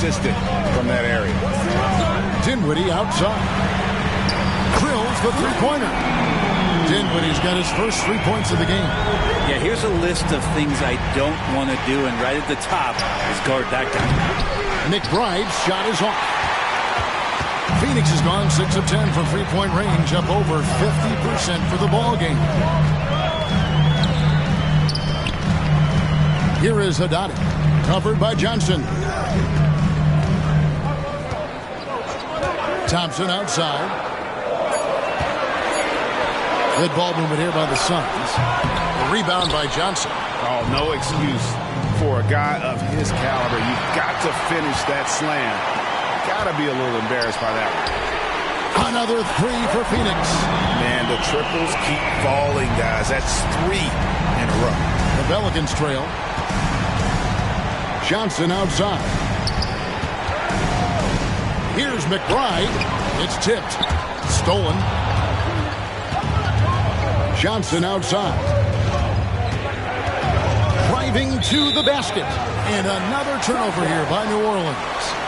consistent from that area. Dinwiddie outside. Drills the three-pointer. Dinwiddie's got his first 3 points of the game. Yeah, here's a list of things I don't want to do, and right at the top is guard that guy. McBride's shot is off. Phoenix has gone 6 of 10 from three-point range, up over 50% for the ball game. Here is Haddadi, covered by Johnson. Thompson outside. Good ball movement here by the Suns. A rebound by Johnson. Oh, no excuse for a guy of his caliber. You've got to finish that slam. Got to be a little embarrassed by that one. Another three for Phoenix. Man, the triples keep falling, guys. That's 3 in a row. The Pelicans trail. Johnson outside. Here's McBride. It's tipped. Stolen. Johnson outside. Driving to the basket. And another turnover here by New Orleans.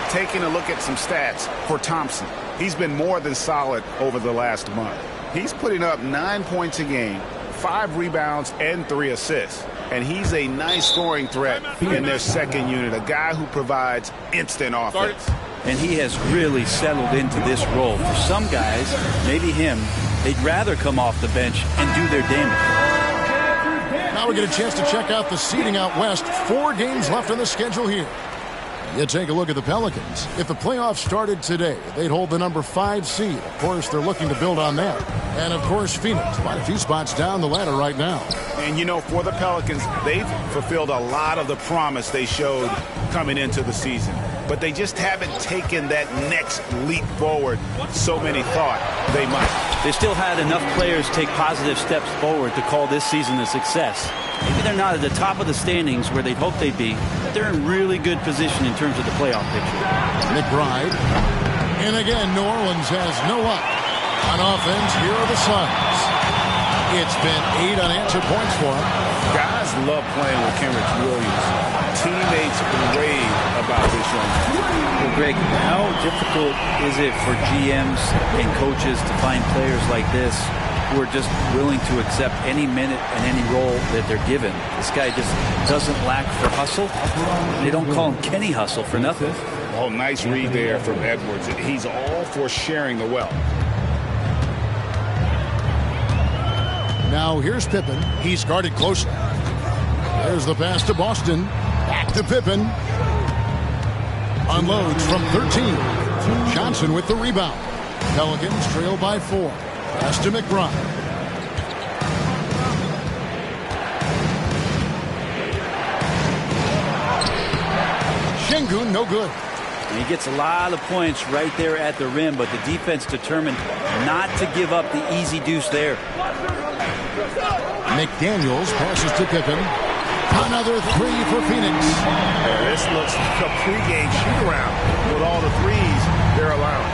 Taking a look at some stats for Thompson. He's been more than solid over the last month. He's putting up 9 points a game, 5 rebounds, and 3 assists. And he's a nice scoring threat in their second unit, a guy who provides instant offense. And he has really settled into this role. For some guys, maybe him, they'd rather come off the bench and do their damage. Now we get a chance to check out the seeding out west. 4 games left on the schedule here. You take a look at the Pelicans. If the playoffs started today, they'd hold the number 5 seed. Of course, they're looking to build on that. And, of course, Phoenix, quite a few spots down the ladder right now. And, you know, for the Pelicans, they've fulfilled a lot of the promise they showed coming into the season. But they just haven't taken that next leap forward so many thought they might. They still had enough players take positive steps forward to call this season a success. Maybe they're not at the top of the standings where they'd hoped they'd be, but they're in really good position in terms of the playoff picture. McBride. And again, New Orleans has no up. On offense, here are the Suns. It's been 8 unanswered points for them. Guys love playing with Kenrich Williams. Teammates rave about this young man. Well, Greg, how difficult is it for GMs and coaches to find players like this who are just willing to accept any minute and any role that they're given? This guy just doesn't lack for hustle. They don't call him Kenny Hustle for nothing. Oh, nice read there from Edwards. He's all for sharing the wealth. Now here's Pippen. He's guarded closely. There's the pass to Boston. Back to Pippen. Unloads from 13. Johnson with the rebound. Pelicans trail by 4. Pass to McBride. Şengün, no good. And he gets a lot of points right there at the rim, but the defense determined not to give up the easy deuce there. McDaniels passes to Pippen. Another 3 for Phoenix. This looks like a pregame shoot-around with all the threes they're allowing.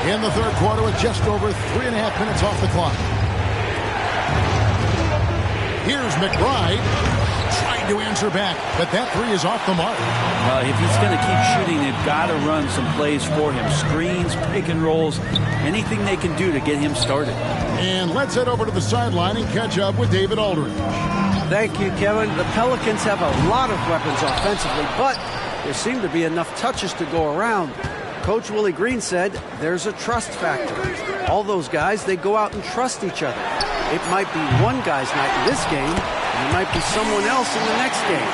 In the third quarter with just over 3.5 minutes off the clock. Here's McBride trying to answer back, but that 3 is off the mark. Well, if he's going to keep shooting, they've got to run some plays for him. Screens, pick and rolls, anything they can do to get him started. And let's head over to the sideline and catch up with David Aldridge. Thank you, Kevin. The Pelicans have a lot of weapons offensively, but there seem to be enough touches to go around. Coach Willie Green said there's a trust factor. All those guys, they go out and trust each other. It might be one guy's night in this game, and it might be someone else in the next game.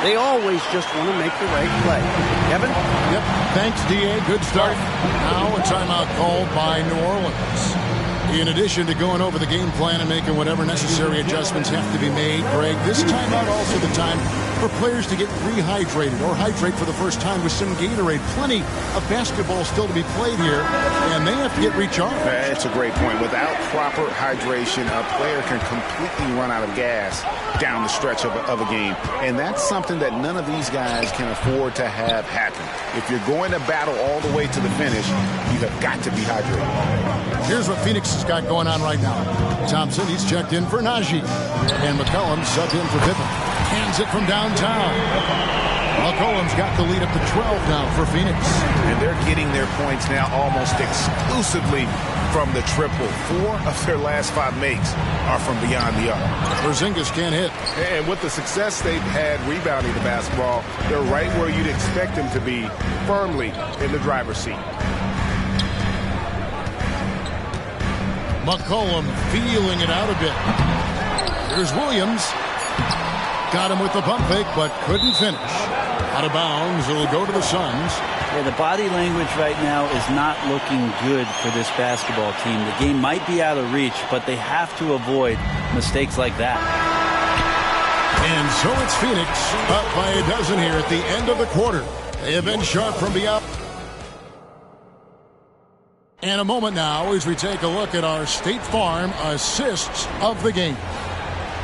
They always just want to make the right play. Kevin? Yep. Thanks, D.A. Good start. Now a timeout called by New Orleans. In addition to going over the game plan and making whatever necessary adjustments have to be made, Greg, this timeout also the time for players to get rehydrated or hydrate for the first time with some Gatorade. Plenty of basketball still to be played here, and they have to get recharged. That's a great point. Without proper hydration, a player can completely run out of gas down the stretch of a game, and that's something that none of these guys can afford to have happen. If you're going to battle all the way to the finish, you have got to be hydrated. Here's what Phoenix has got going on right now. Thompson, he's checked in for Najee. And McCollum subbed in for Pippen. And Sends it from downtown. McCollum's got the lead up to 12 now for Phoenix. And they're getting their points now almost exclusively from the triple. 4 of their last 5 makes are from beyond the arc. Porzingis can't hit. And with the success they've had rebounding the basketball, they're right where you'd expect them to be, firmly in the driver's seat. McCollum feeling it out a bit. Here's Williams. Got him with the pump fake, but couldn't finish. Out of bounds, it'll go to the Suns. Yeah, the body language right now is not looking good for this basketball team. The game might be out of reach, but they have to avoid mistakes like that. And so it's Phoenix up by a dozen here at the end of the quarter. They have been sharp from beyond. And a moment now as we take a look at our State Farm assists of the game.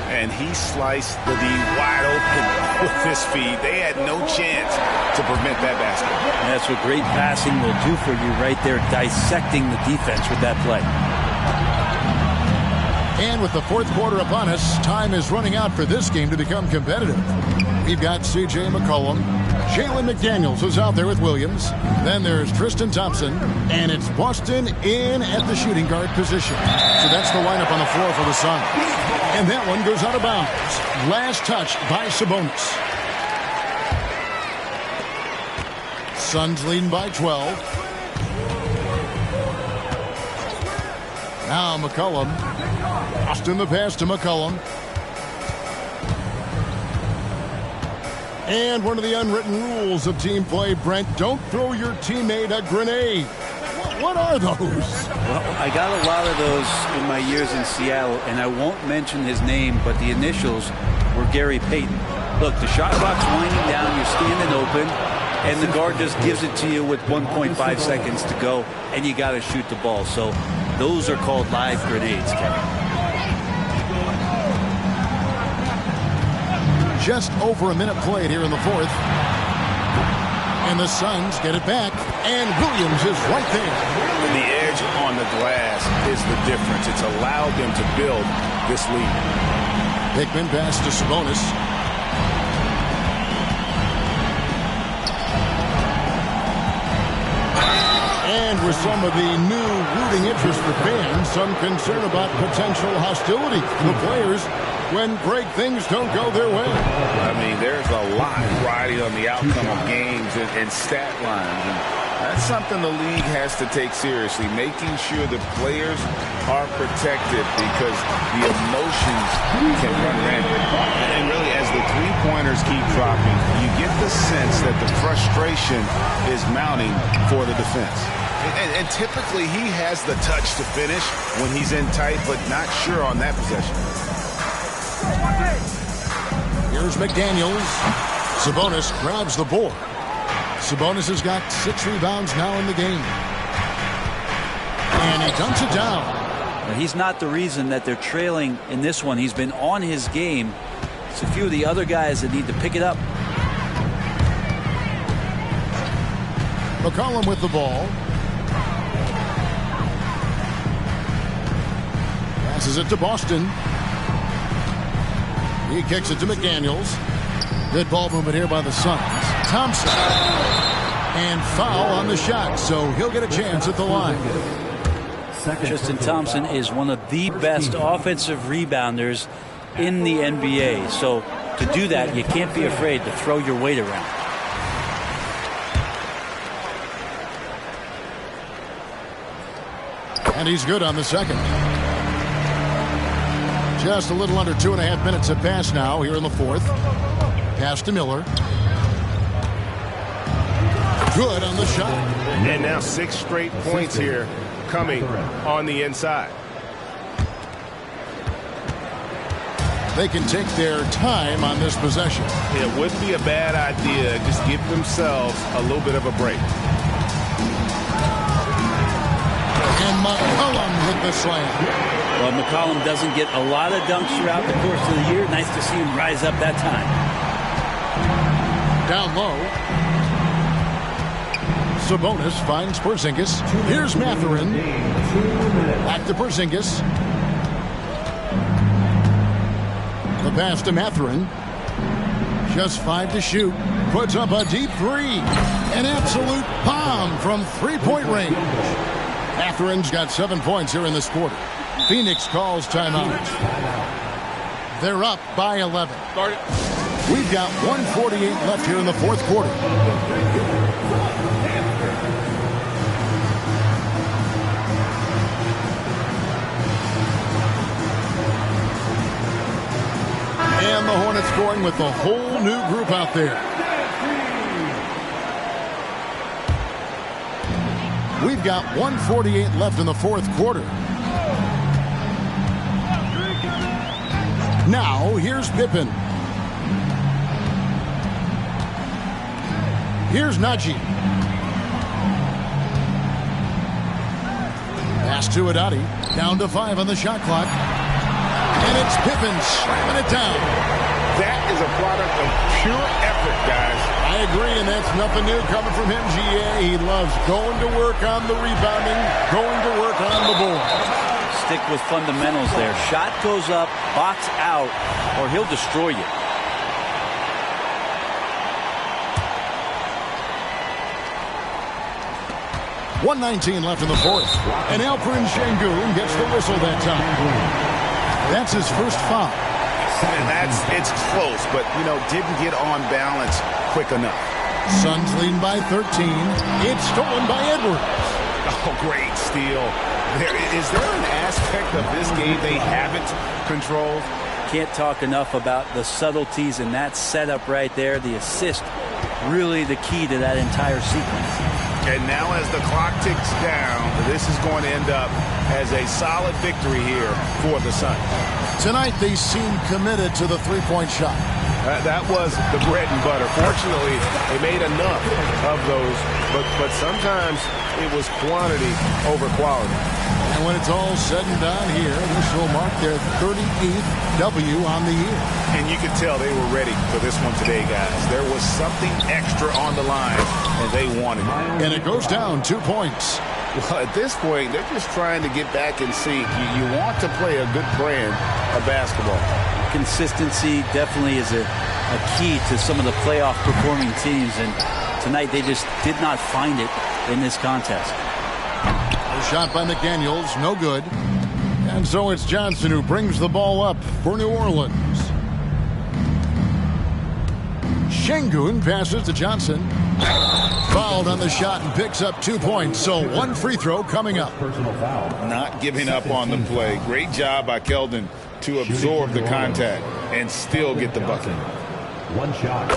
And he sliced the D wide open with his feed. They had no chance to prevent that basket. And that's what great passing will do for you right there, dissecting the defense with that play. And with the fourth quarter upon us, time is running out for this game to become competitive. We've got C.J. McCollum. Jalen McDaniels is out there with Williams. Then there's Tristan Thompson. And it's Boston in at the shooting guard position. So that's the lineup on the floor for the Suns. And that one goes out of bounds. Last touch by Sabonis. Suns leading by 12. Now McCollum. Austin the pass to McCollum. And one of the unwritten rules of team play, Brent, don't throw your teammate a grenade. What are those? Well, I got a lot of those in my years in Seattle, and I won't mention his name, but the initials were Gary Payton. Look, the shot clock's winding down, you're standing open, and the guard just gives it to you with 1.5 seconds to go, and you got to shoot the ball. So those are called live grenades, Kevin. Just over a minute played here in the fourth. And the Suns get it back. And Williams is right there. The edge on the glass is the difference. It's allowed them to build this lead. Hickman pass to Sabonis. And with some of the new rooting interest for fans, some concern about potential hostility from the players when great things don't go their way. I mean, there's a lot riding on the outcome of games and stat lines. And that's something the league has to take seriously, making sure the players are protected because the emotions can run rampant. And really, as the three-pointers keep dropping, you get the sense that the frustration is mounting for the defense. And typically, he has the touch to finish when he's in tight, but not sure on that possession. Here's McDaniels. Sabonis grabs the board. Sabonis has got 6 rebounds now in the game. And he dumps it down. Well, he's not the reason that they're trailing in this one. He's been on his game. It's a few of the other guys that need to pick it up. McCollum with the ball. Passes it to Boston. He kicks it to McDaniels. Good ball movement here by the Suns. Thompson. And foul on the shot, so he'll get a chance at the line. Tristan Thompson is one of the best offensive rebounders in the NBA. So to do that, you can't be afraid to throw your weight around. And he's good on the second. Just a little under 2.5 minutes have passed now here in the fourth. Pass to Miller. Good on the shot. And now 6 straight points here coming on the inside. They can take their time on this possession. It wouldn't be a bad idea. Just give themselves a little bit of a break. And McCollum with the slam. Well, McCollum doesn't get a lot of dunks throughout the course of the year. Nice to see him rise up that time. Down low. Sabonis finds Porzingis. Here's Mathurin. Back to Porzingis. The pass to Mathurin. just 5 to shoot. Puts up a deep three. An absolute bomb from three-point range. Catherine's got 7 points here in this quarter. Phoenix calls timeout. They're up by 11. We've got 1:48 left here in the fourth quarter. And the Hornets scoring with the whole new group out there. We've got 1:48 left in the fourth quarter. Now, here's Pippen. Here's Najee. Pass to Adati. Down to 5 on the shot clock. And it's Pippen slamming it down. That is a product of pure effort, guys. I agree, and that's nothing new coming from him, GA. He loves going to work on the rebounding, going to work on the board. Stick with fundamentals there. Shot goes up, box out, or he'll destroy you. .119 left in the fourth. And Alperen Şengün gets the whistle that time. That's his first foul. And it's close, but, didn't get on balance quick enough. Suns leading by 13. It's stolen by Edwards. Oh, great steal. Is there an aspect of this game they haven't controlled? Can't talk enough about the subtleties in that setup right there. The assist, really the key to that entire sequence. And now as the clock ticks down, this is going to end up as a solid victory here for the Suns. Tonight they seem committed to the three-point shot. That was the bread and butter. Fortunately, they made enough of those, but sometimes it was quantity over quality. And when it's all said and done here, this will mark their 38th W on the year. And you could tell they were ready for this one today, guys. There was something extra on the line, and they wanted it. And it goes down 2 points. Well, at this point, they're just trying to get back in sync. You want to play a good brand of basketball. Consistency definitely is a key to some of the playoff performing teams, and tonight they just did not find it in this contest. A shot by McDaniels, no good. And so it's Johnson who brings the ball up for New Orleans. Şengün passes to Johnson. Fouled on the shot and picks up 2 points. So one free throw coming up. Not giving up on the play. Great job by Keldon to absorb the contact and still get the bucket. One shot.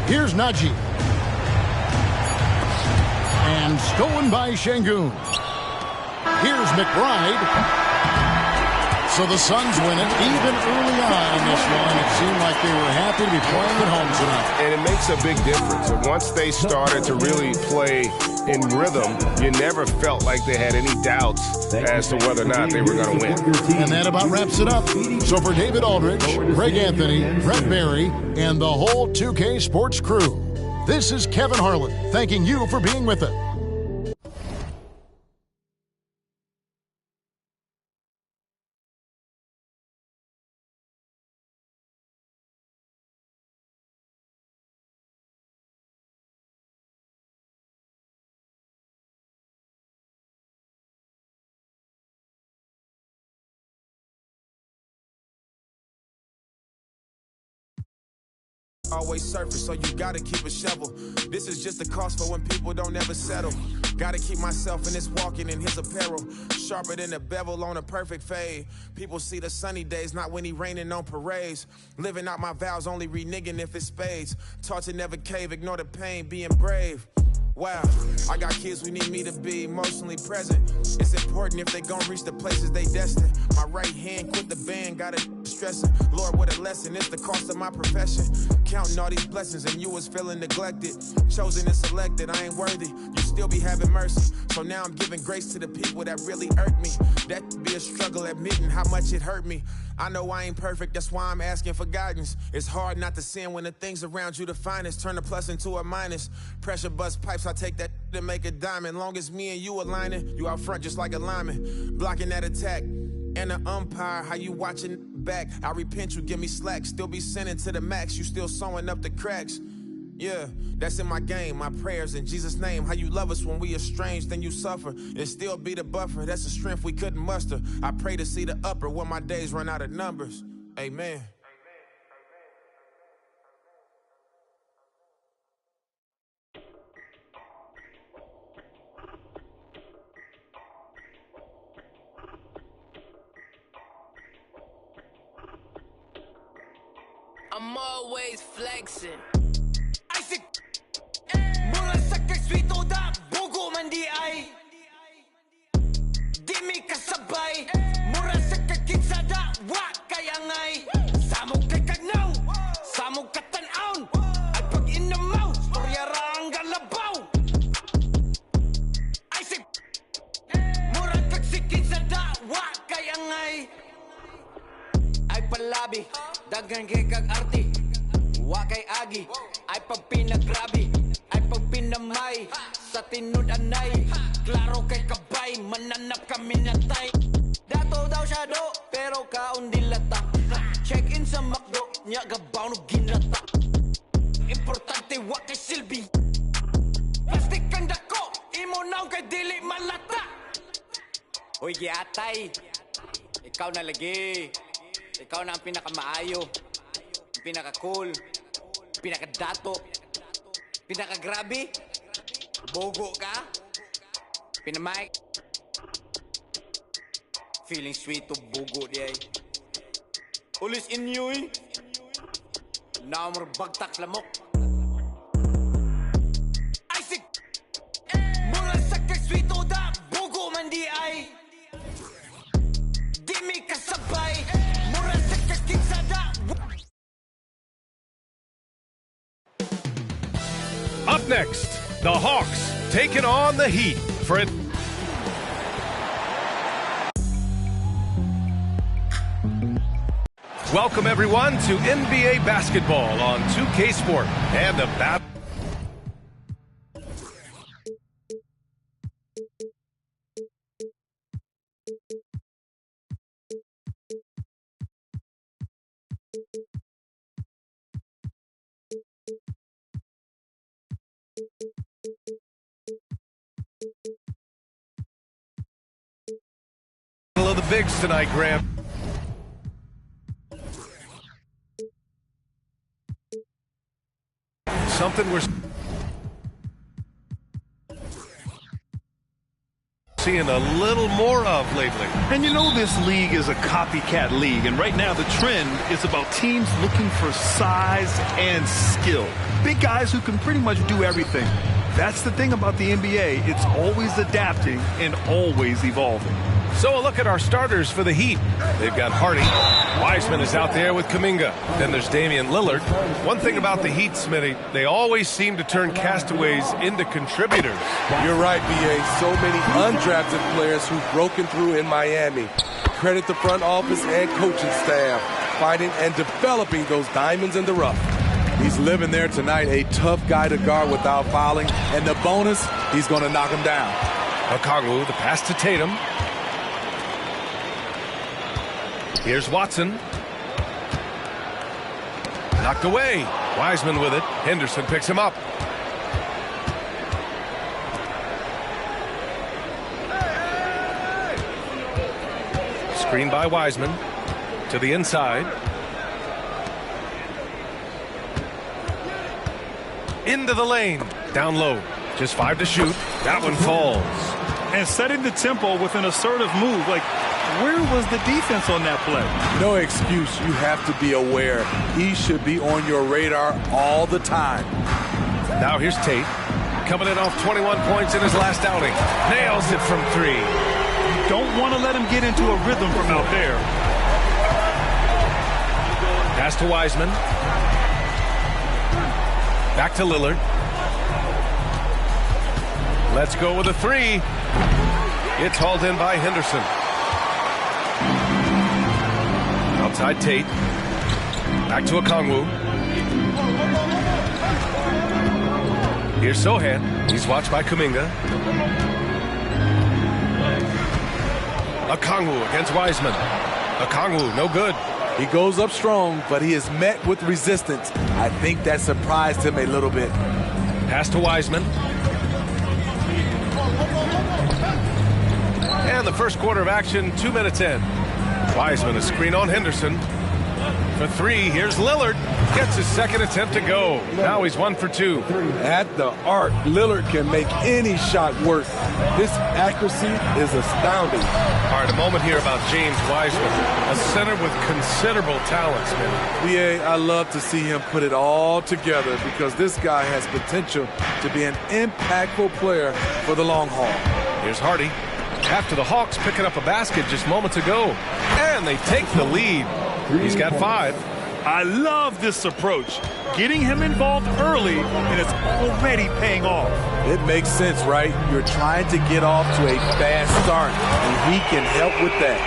Here's Najee. And stolen by Şengün. Here's McBride. So the Suns win it even early on in this one. It seemed like they were happy to be playing at home tonight. And it makes a big difference. And once they started to really play in rhythm, you never felt like they had any doubts as to whether or not they were going to win. And that about wraps it up. So for David Aldridge, Greg Anthony, Brett Barry, and the whole 2K Sports crew, this is Kevin Harlan thanking you for being with us. Always surface, so you gotta keep a shovel. This is just a cost for when people don't ever settle. Gotta keep myself in this walking in his apparel. Sharper than a bevel on a perfect fade. People see the sunny days, not when he raining on parades. Living out my vows, only reneging if it's spades. Taught to never cave, ignore the pain, being brave. Wow, I got kids who need me to be emotionally present. It's important if they gon' reach the places they destined. My right hand quit the band, got it stressing. Lord, what a lesson, it's the cost of my profession. Counting all these blessings and you was feeling neglected. Chosen and selected, I ain't worthy. You still be having mercy. So now I'm giving grace to the people that really hurt me. That could be a struggle admitting how much it hurt me. I know I ain't perfect, that's why I'm asking for guidance. It's hard not to sin when the things around you the finest. Turn a plus into a minus. Pressure bust pipes, I take that to make a diamond. Long as me and you aligning, you out front just like a lineman. Blocking that attack. And the umpire, how you watching back? I repent, you give me slack. Still be sending to the max, you still sewing up the cracks. Yeah, that's in my game, my prayers in Jesus' name. How you love us when we estranged, then you suffer. It still be the buffer, that's the strength we couldn't muster. I pray to see the upper when my days run out of numbers. Amen. I'm always flexing. Isaac, mula sa kagswito da, bugo man di ay. Di mi kasabay, mura sa kakinsada, wa kayangay. Samog kay kagnaw, samog katanaon, at pag inamaw, storya rang galabaw. Isaac, mura kagsikinsada, wa kayangay. Ay palabi, dagan kay kag arti, wa kay agi. Ay pag pinagrabi, ay pag pinamay, sa tinud anay, klaro kay kabay, mananap kami natay. Dato daw siya do, pero kaon dilata. Check in sa McDo, nya gabaw no ginata. Importante wa kay silbi, plastic kang dako, imo naw kay dili malata. Uy giatay, ikaw na lagi. Ikaw na ang pinakamaayo, pinaka-cool, pinaka-dato, pinaka-grabe, bogo ka, pinamay. Feeling sweet to bogo di ay. Ulis inyo eh. Naamor bagtak lamok. Isaac! Mula sa kag-sweet to da, bogo man di ay. Di mi kasabay. Up next, the Hawks taking on the Heat for it. Welcome everyone to NBA basketball on 2K Sport and the battle. Of the bigs tonight, Graham. Something we're seeing a little more of lately. And you know this league is a copycat league, and right now the trend is about teams looking for size and skill. Big guys who can pretty much do everything. That's the thing about the NBA. It's always adapting and always evolving. So a look at our starters for the Heat. They've got Hardy. Wiseman is out there with Kuminga. Then there's Damian Lillard. One thing about the Heat, Smitty, they always seem to turn castaways into contributors. You're right, B.A. So many undrafted players who've broken through in Miami. Credit the front office and coaching staff, finding and developing those diamonds in the rough. He's living there tonight, a tough guy to guard without fouling. And the bonus, he's going to knock him down. Okongwu, the pass to Tatum. Here's Watson. Knocked away. Wiseman with it. Henderson picks him up. Screen by Wiseman. To the inside. Into the lane. Down low. Just 5 to shoot. That one falls. And setting the tempo with an assertive move. Like, where was the defense on that play? No excuse. You have to be aware. He should be on your radar all the time. Now here's Tate. Coming in off 21 points in his last outing. Nails it from 3. You don't want to let him get into a rhythm from out there. Pass to Wiseman. Back to Lillard. Let's go with a three. It's hauled in by Henderson. Outside Tate. Back to Okongwu. Here's Sohan. He's watched by Kuminga. Okongwu against Wiseman. Okongwu, no good. He goes up strong, but he is met with resistance. I think that surprised him a little bit. Pass to Wiseman. And the first quarter of action, 2 minutes in. Wiseman, a screen on Henderson. For three, here's Lillard. Gets his second attempt to go. Now he's 1 for 2. At the arc, Lillard can make any shot work. His accuracy is astounding. All right, a moment here about James Wiseman, a center with considerable talent, Smith. BA, I love to see him put it all together because this guy has potential to be an impactful player for the long haul. Here's Hardy. After the Hawks picking up a basket just moments ago. And they take the lead. He's got 5. I love this approach. Getting him involved early, and it's already paying off. It makes sense, right? You're trying to get off to a fast start, and he can help with that.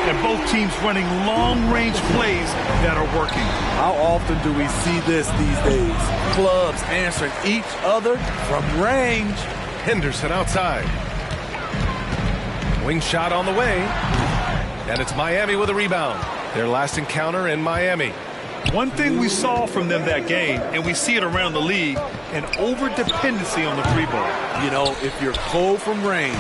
And both teams running long-range plays that are working. How often do we see this these days? Clubs answering each other from range. Henderson outside. Wing shot on the way. And it's Miami with a rebound. Their last encounter in Miami. One thing we saw from them that game, and we see it around the league, an over-dependency on the free ball. You know, if you're cold from range,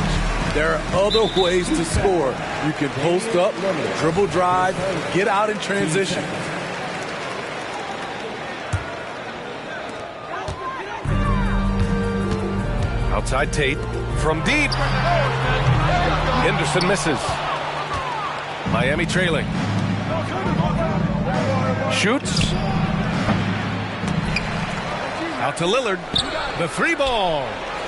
there are other ways to score. You can post up, dribble drive, get out in transition. Outside Tate. From deep. Henderson misses. Miami trailing. Shoots. Out to Lillard. The three ball.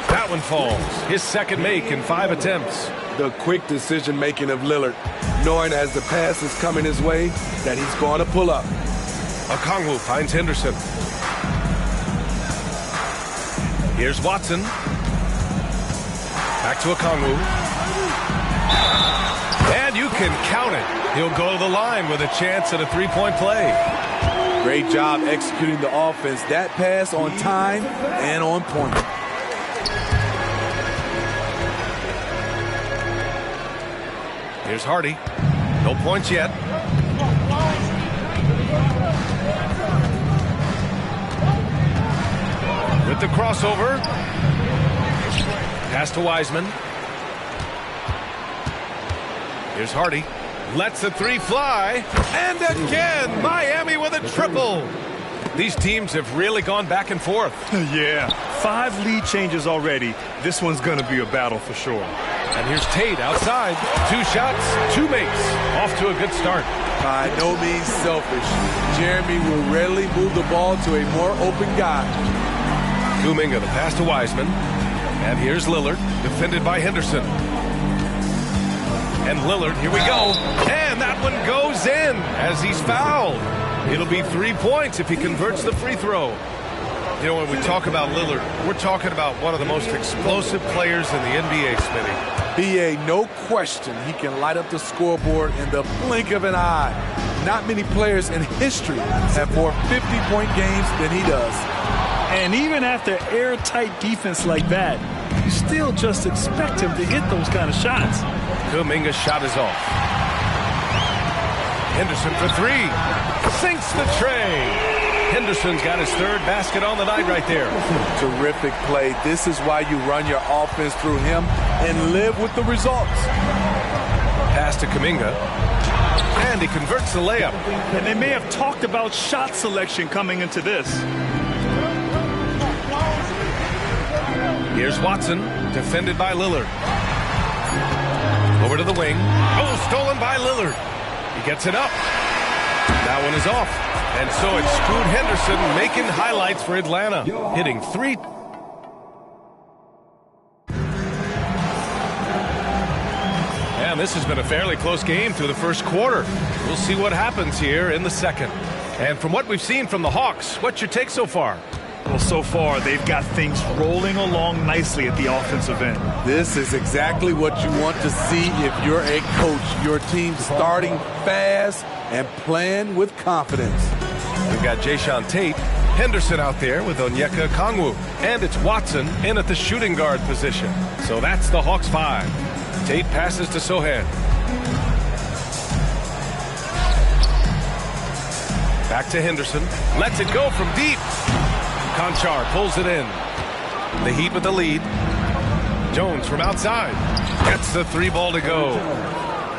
That one falls. His second make in 5 attempts. The quick decision-making of Lillard, knowing as the pass is coming his way that he's going to pull up. Okongwu finds Henderson. Here's Watson. Back to Okongwu. And you can count it. He'll go to the line with a chance at a three-point play. Great job executing the offense. That pass on time and on point. Here's Hardy. No points yet. With the crossover. Pass to Wiseman. Here's Hardy. Lets the three fly. And again, Miami with a triple. These teams have really gone back and forth. Yeah, 5 lead changes already. This one's going to be a battle for sure. And here's Tate outside. 2 shots, 2 makes. Off to a good start. By no means selfish. Jeremy will rarely move the ball to a more open guy. Kuminga, the pass to Wiseman. And here's Lillard, defended by Henderson. And Lillard, here we go. And that one goes in as he's fouled. It'll be 3 points if he converts the free throw. You know, when we talk about Lillard, we're talking about one of the most explosive players in the NBA, Smitty. BA, no question, he can light up the scoreboard in the blink of an eye. Not many players in history have more 50-point games than he does. And even after airtight defense like that, you still just expect him to hit those kind of shots. Kuminga's shot is off. Henderson for 3. Sinks the tray. Henderson's got his 3rd basket on the night right there. Terrific play. This is why you run your offense through him and live with the results. Pass to Kuminga. And he converts the layup. And they may have talked about shot selection coming into this. Here's Watson, defended by Lillard. Over to the wing. Oh, stolen by Lillard. He gets it up. That one is off. And so it's Scoot Henderson making highlights for Atlanta. Hitting 3. And this has been a fairly close game through the first quarter. We'll see what happens here in the second. And from what we've seen from the Hawks, what's your take so far? Well, so far, they've got things rolling along nicely at the offensive end. This is exactly what you want to see if you're a coach. Your team starting fast and playing with confidence. We've got Jayshawn Tate, Henderson out there with Onyeka Okongwu, and it's Watson in at the shooting guard position. So that's the Hawks 5. Tate passes to Sohan. Back to Henderson. Lets it go from deep. Conchar pulls it in. The Heat with the lead. Jones from outside. Gets the 3 ball to go.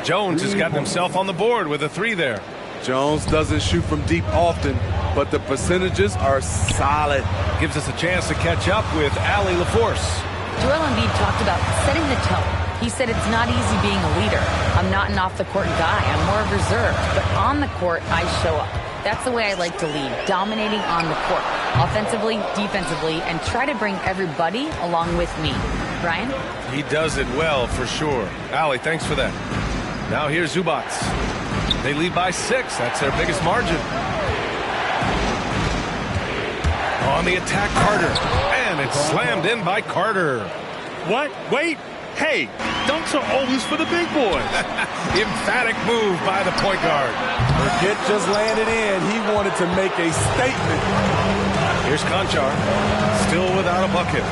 Jones has gotten himself on the board with a 3 there. Jones doesn't shoot from deep often, but the percentages are solid. Gives us a chance to catch up with Allie LaForce. Joel Embiid talked about setting the tone. He said it's not easy being a leader. I'm not an off-the-court guy. I'm more reserved. But on the court, I show up. That's the way I like to lead, dominating on the court, offensively, defensively, and try to bring everybody along with me. Brian? He does it well, for sure. Allie, thanks for that. Now here's Zubac. They lead by 6. That's their biggest margin. On the attack, Carter. And it's slammed in by Carter. What? Wait. Hey, dunks are always for the big boys. Emphatic move by the point guard. Burkett just landed in. He wanted to make a statement. Here's Conchar. Still without a bucket.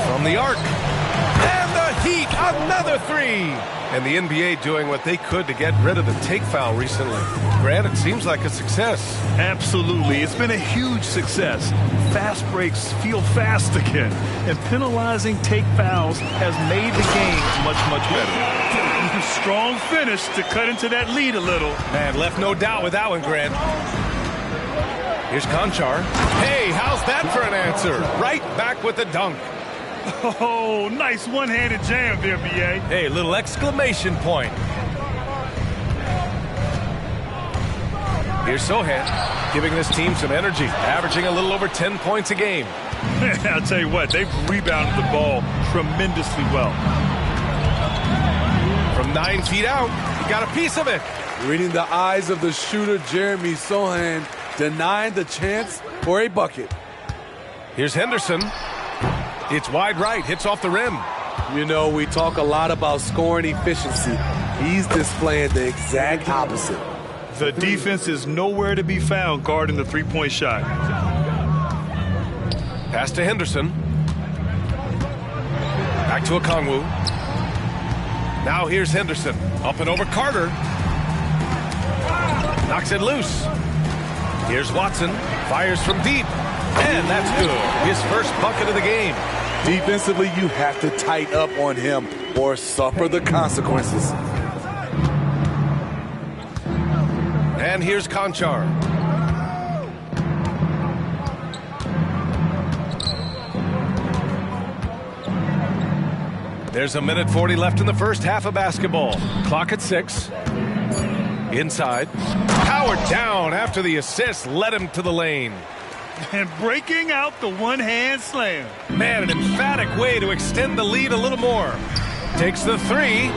From the arc. And the Heat, another 3. And the NBA doing what they could to get rid of the take foul recently. Grant, it seems like a success. Absolutely. It's been a huge success. Fast breaks feel fast again. And penalizing take fouls has made the game much, much better. Strong finish to cut into that lead a little. Man, left no doubt with that one, Grant. Here's Conchar. Hey, how's that for an answer? Right back with the dunk. Oh, nice one-handed jam there, B.A. Hey, little exclamation point. Here's Sohan, giving this team some energy, averaging a little over 10 points a game. I'll tell you what, they've rebounded the ball tremendously well. From 9 feet out, he got a piece of it. Reading the eyes of the shooter, Jeremy Sohan, denying the chance for a bucket. Here's Henderson. It's wide right, hits off the rim. You know, we talk a lot about scoring efficiency. He's displaying the exact opposite. The defense is nowhere to be found guarding the three-point shot. Pass to Henderson. Back to Okongwu. Now here's Henderson. Up and over Carter. Knocks it loose. Here's Watson. Fires from deep. And that's good. His first bucket of the game. Defensively, you have to tighten up on him or suffer the consequences. And here's Conchar. There's 1:40 left in the first half of basketball. Clock at 6. Inside. Powered down after the assist led him to the lane. And breaking out the one-hand slam. Man, an emphatic way to extend the lead a little more. Takes the 3.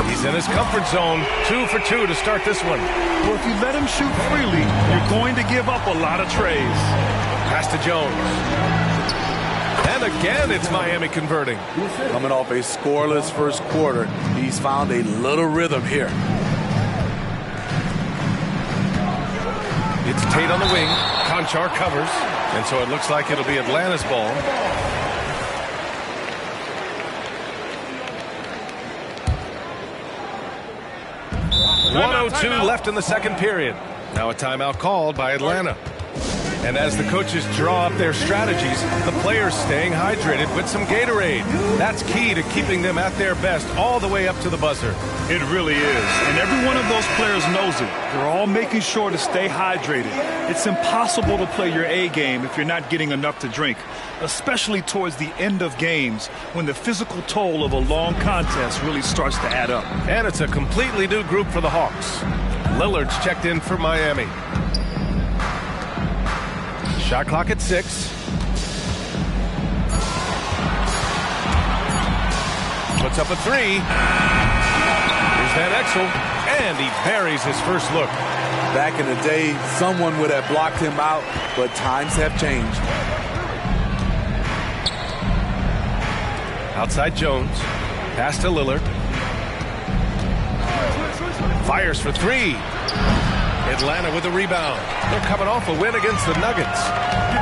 He's in his comfort zone. 2 for 2 to start this one. Well, if you let him shoot freely, you're going to give up a lot of trays. Pass to Jones. And again, it's Miami converting. Coming off a scoreless first quarter, he's found a little rhythm here. It's Tate on the wing. Conchar covers. And so it looks like it'll be Atlanta's ball. .102 left in the second period. Now a timeout called by Atlanta. And as the coaches draw up their strategies, the players staying hydrated with some Gatorade. That's key to keeping them at their best all the way up to the buzzer. It really is. And every one of those players knows it. They're all making sure to stay hydrated. It's impossible to play your A game if you're not getting enough to drink, especially towards the end of games when the physical toll of a long contest really starts to add up. And it's a completely new group for the Hawks. Lillard's checked in for Miami. Shot clock at 6. Puts up a 3. Here's Van Exel, and he buries his first look. Back in the day, someone would have blocked him out, but times have changed. Outside Jones. Pass to Lillard. Fires for three. Atlanta with a rebound. They're coming off a win against the Nuggets.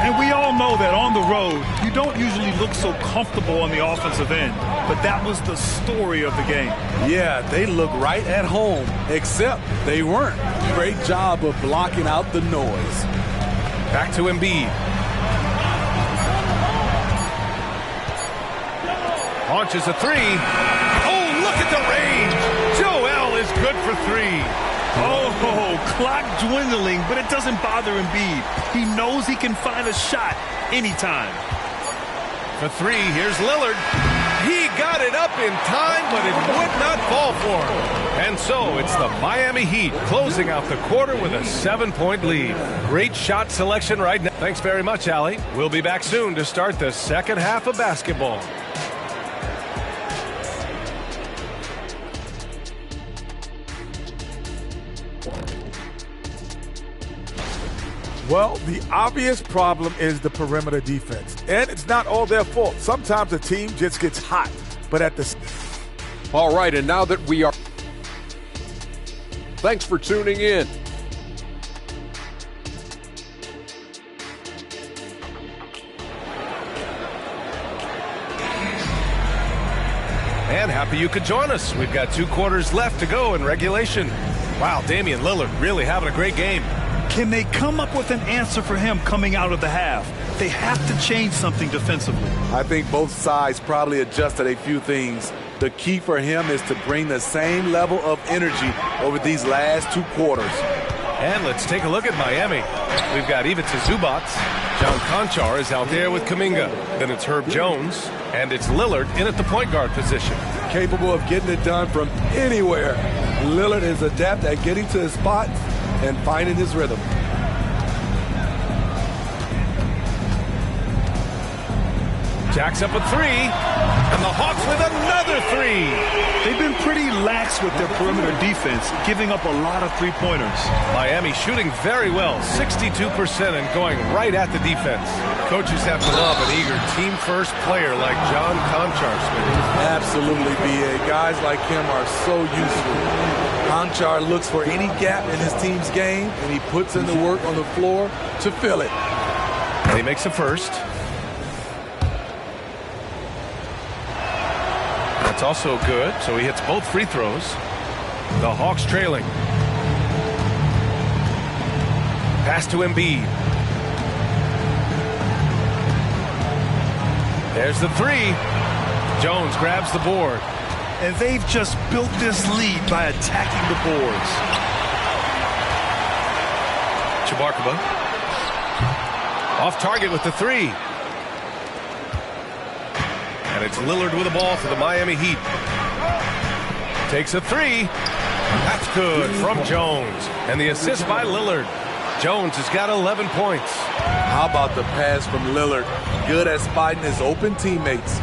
And we all know that on the road, you don't usually look so comfortable on the offensive end. But that was the story of the game. Yeah, they look right at home, except they weren't. Great job of blocking out the noise. Back to Embiid. Launches a three. Oh, look at the range. Joel is good for three. Oh, clock dwindling, but it doesn't bother Embiid. He knows he can find a shot anytime. For three, here's Lillard. He got it up in time, but it would not fall for him. And so it's the Miami Heat closing out the quarter with a 7-point lead. Great shot selection right now. Thanks very much, Allie. We'll be back soon to start the second half of basketball. Well, the obvious problem is the perimeter defense. And it's not all their fault. Sometimes the team just gets hot. But at the... All right, and now that we are... Thanks for tuning in. And happy you could join us. We've got 2 quarters left to go in regulation. Wow, Damian Lillard really having a great game. Can they come up with an answer for him coming out of the half? They have to change something defensively. I think both sides probably adjusted a few things. The key for him is to bring the same level of energy over these last 2 quarters. And let's take a look at Miami. We've got Ivica Zubac. John Conchar is out there with Kuminga. Then it's Herb Jones. And it's Lillard in at the point guard position. Capable of getting it done from anywhere. Lillard is adept at getting to his spots and finding his rhythm. Jacks up a 3, and the Hawks with another 3. They've been pretty lax with their perimeter defense, giving up a lot of three-pointers. Miami shooting very well, 62%, and going right at the defense. Coaches have to love an eager team-first player like John Conchar. Absolutely, B.A. Guys like him are so useful. Conchar looks for any gap in his team's game, and he puts in the work on the floor to fill it. And he makes a first. That's also good, so he hits both free throws. The Hawks trailing. Pass to Embiid. There's the 3. Jones grabs the board. And they've just built this lead by attacking the boards. Chabarkaba. Off target with the 3. And it's Lillard with the ball for the Miami Heat. Takes a 3. That's good from Jones. And the assist by Lillard. Jones has got 11 points. How about the pass from Lillard? Good at spotting his open teammates.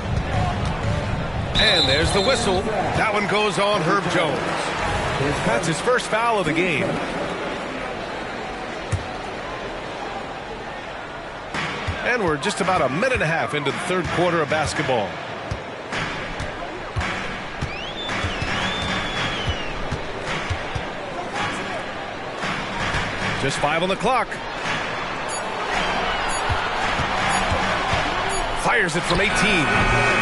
And there's the whistle. That one goes on Herb Jones. That's his first foul of the game. And we're just about a minute and a half into the third quarter of basketball. Just 5 on the clock. Fires it from 18.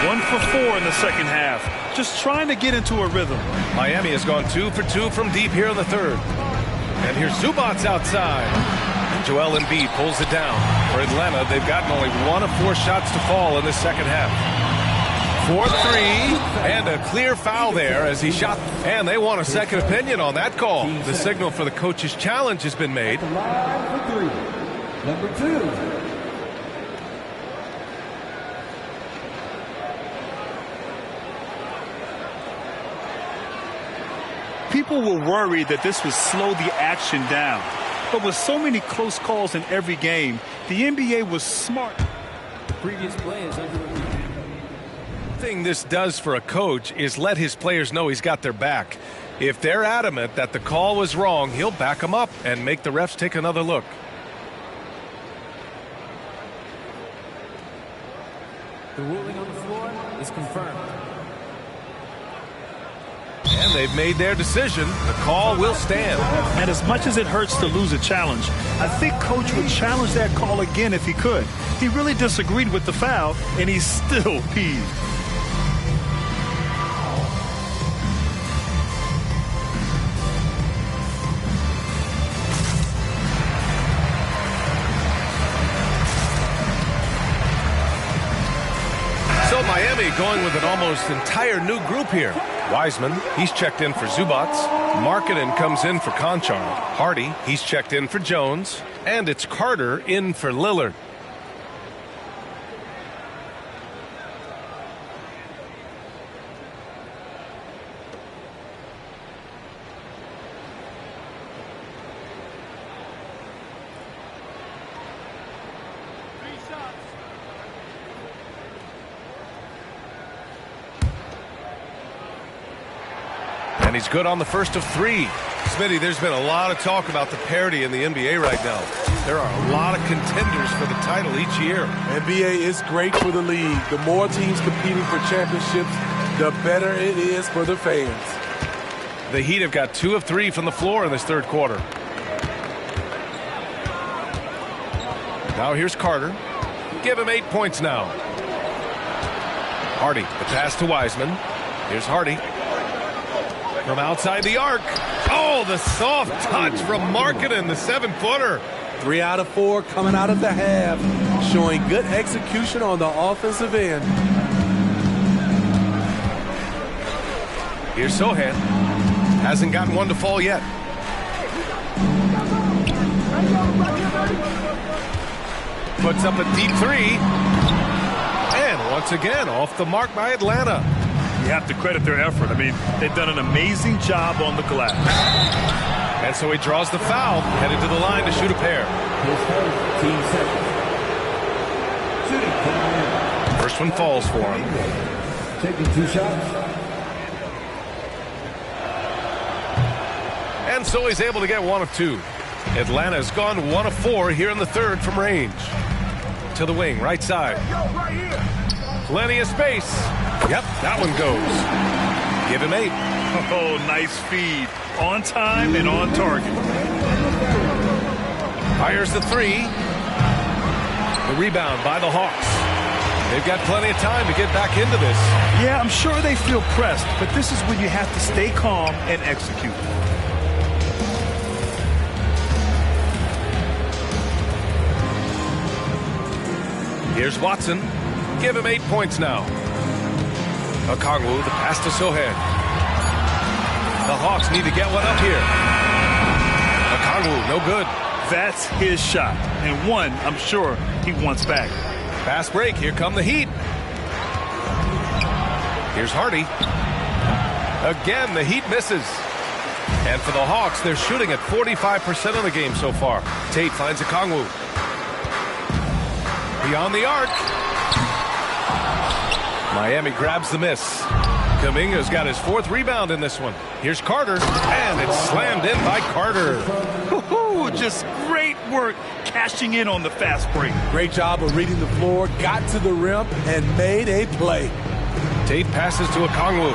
1 for 4 in the second half. Just trying to get into a rhythm. Miami has gone 2 for 2 from deep here in the third. And here's Zubac outside. Joel Embiid pulls it down. For Atlanta, they've gotten only 1 of 4 shots to fall in the second half. 4-3, and a clear foul there as he shot. And they want a second opinion on that call. The signal for the coach's challenge has been made. Number 2. People were worried that this would slow the action down. But with so many close calls in every game, the NBA was smart. The previous play is under review. The thing this does for a coach is let his players know he's got their back. If they're adamant that the call was wrong, he'll back them up and make the refs take another look. The ruling on the floor is confirmed. And they've made their decision. The call will stand. And as much as it hurts to lose a challenge, I think Coach would challenge that call again if he could. He really disagreed with the foul, and he's still peeved. So Miami going with an almost entire new group here. Wiseman, he's checked in for Zubats. Markkanen comes in for Conchar. Hardy, he's checked in for Jones. And it's Carter in for Lillard. And he's good on the first of three. Smitty, there's been a lot of talk about the parity in the NBA right now. There are a lot of contenders for the title each year. NBA is great for the league. The more teams competing for championships, the better it is for the fans. The Heat have got 2 of 3 from the floor in this third quarter. Now here's Carter. Give him 8 points now. Hardy, the pass to Wiseman. Here's Hardy. From outside the arc. Oh, the soft touch from Markkanen, the 7-footer. 3 out of 4 coming out of the half, showing good execution on the offensive end. Here's Sohan. Hasn't gotten one to fall yet. Puts up a deep 3. And once again, off the mark by Atlanta. You have to credit their effort. I mean, they've done an amazing job on the glass. And so he draws the foul, headed to the line to shoot a pair. First one falls for him. Taking 2 shots. And so he's able to get 1 of 2. Atlanta's gone 1 of 4 here in the third from range. To the wing, right side. Plenty of space. Yep, that one goes. Give him 8. Oh, nice feed. On time and on target. Fires the 3. The rebound by the Hawks. They've got plenty of time to get back into this. Yeah, I'm sure they feel pressed, but this is when you have to stay calm and execute. Here's Watson. Give him 8 points now. Okongwu, the pass to Sohan. The Hawks need to get one up here. Okongwu, no good. That's his shot, and one I'm sure he wants back. Fast break. Here come the Heat. Here's Hardy. Again, the Heat misses. And for the Hawks, they're shooting at 45% of the game so far. Tate finds Okongwu. Beyond the arc. Miami grabs the miss. Kuminga's got his 4th rebound in this one. Here's Carter, and it's slammed in by Carter. Just great work cashing in on the fast break. Great job of reading the floor, got to the rim, and made a play. Tate passes to Okongwu.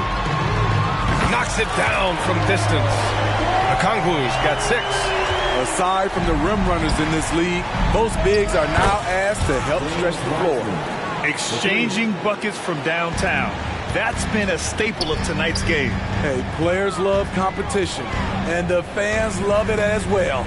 Knocks it down from distance. Okongwu's got 6. Aside from the rim runners in this league, most bigs are now asked to help stretch the floor. Exchanging buckets from downtown. That's been a staple of tonight's game. Hey, players love competition, and the fans love it as well.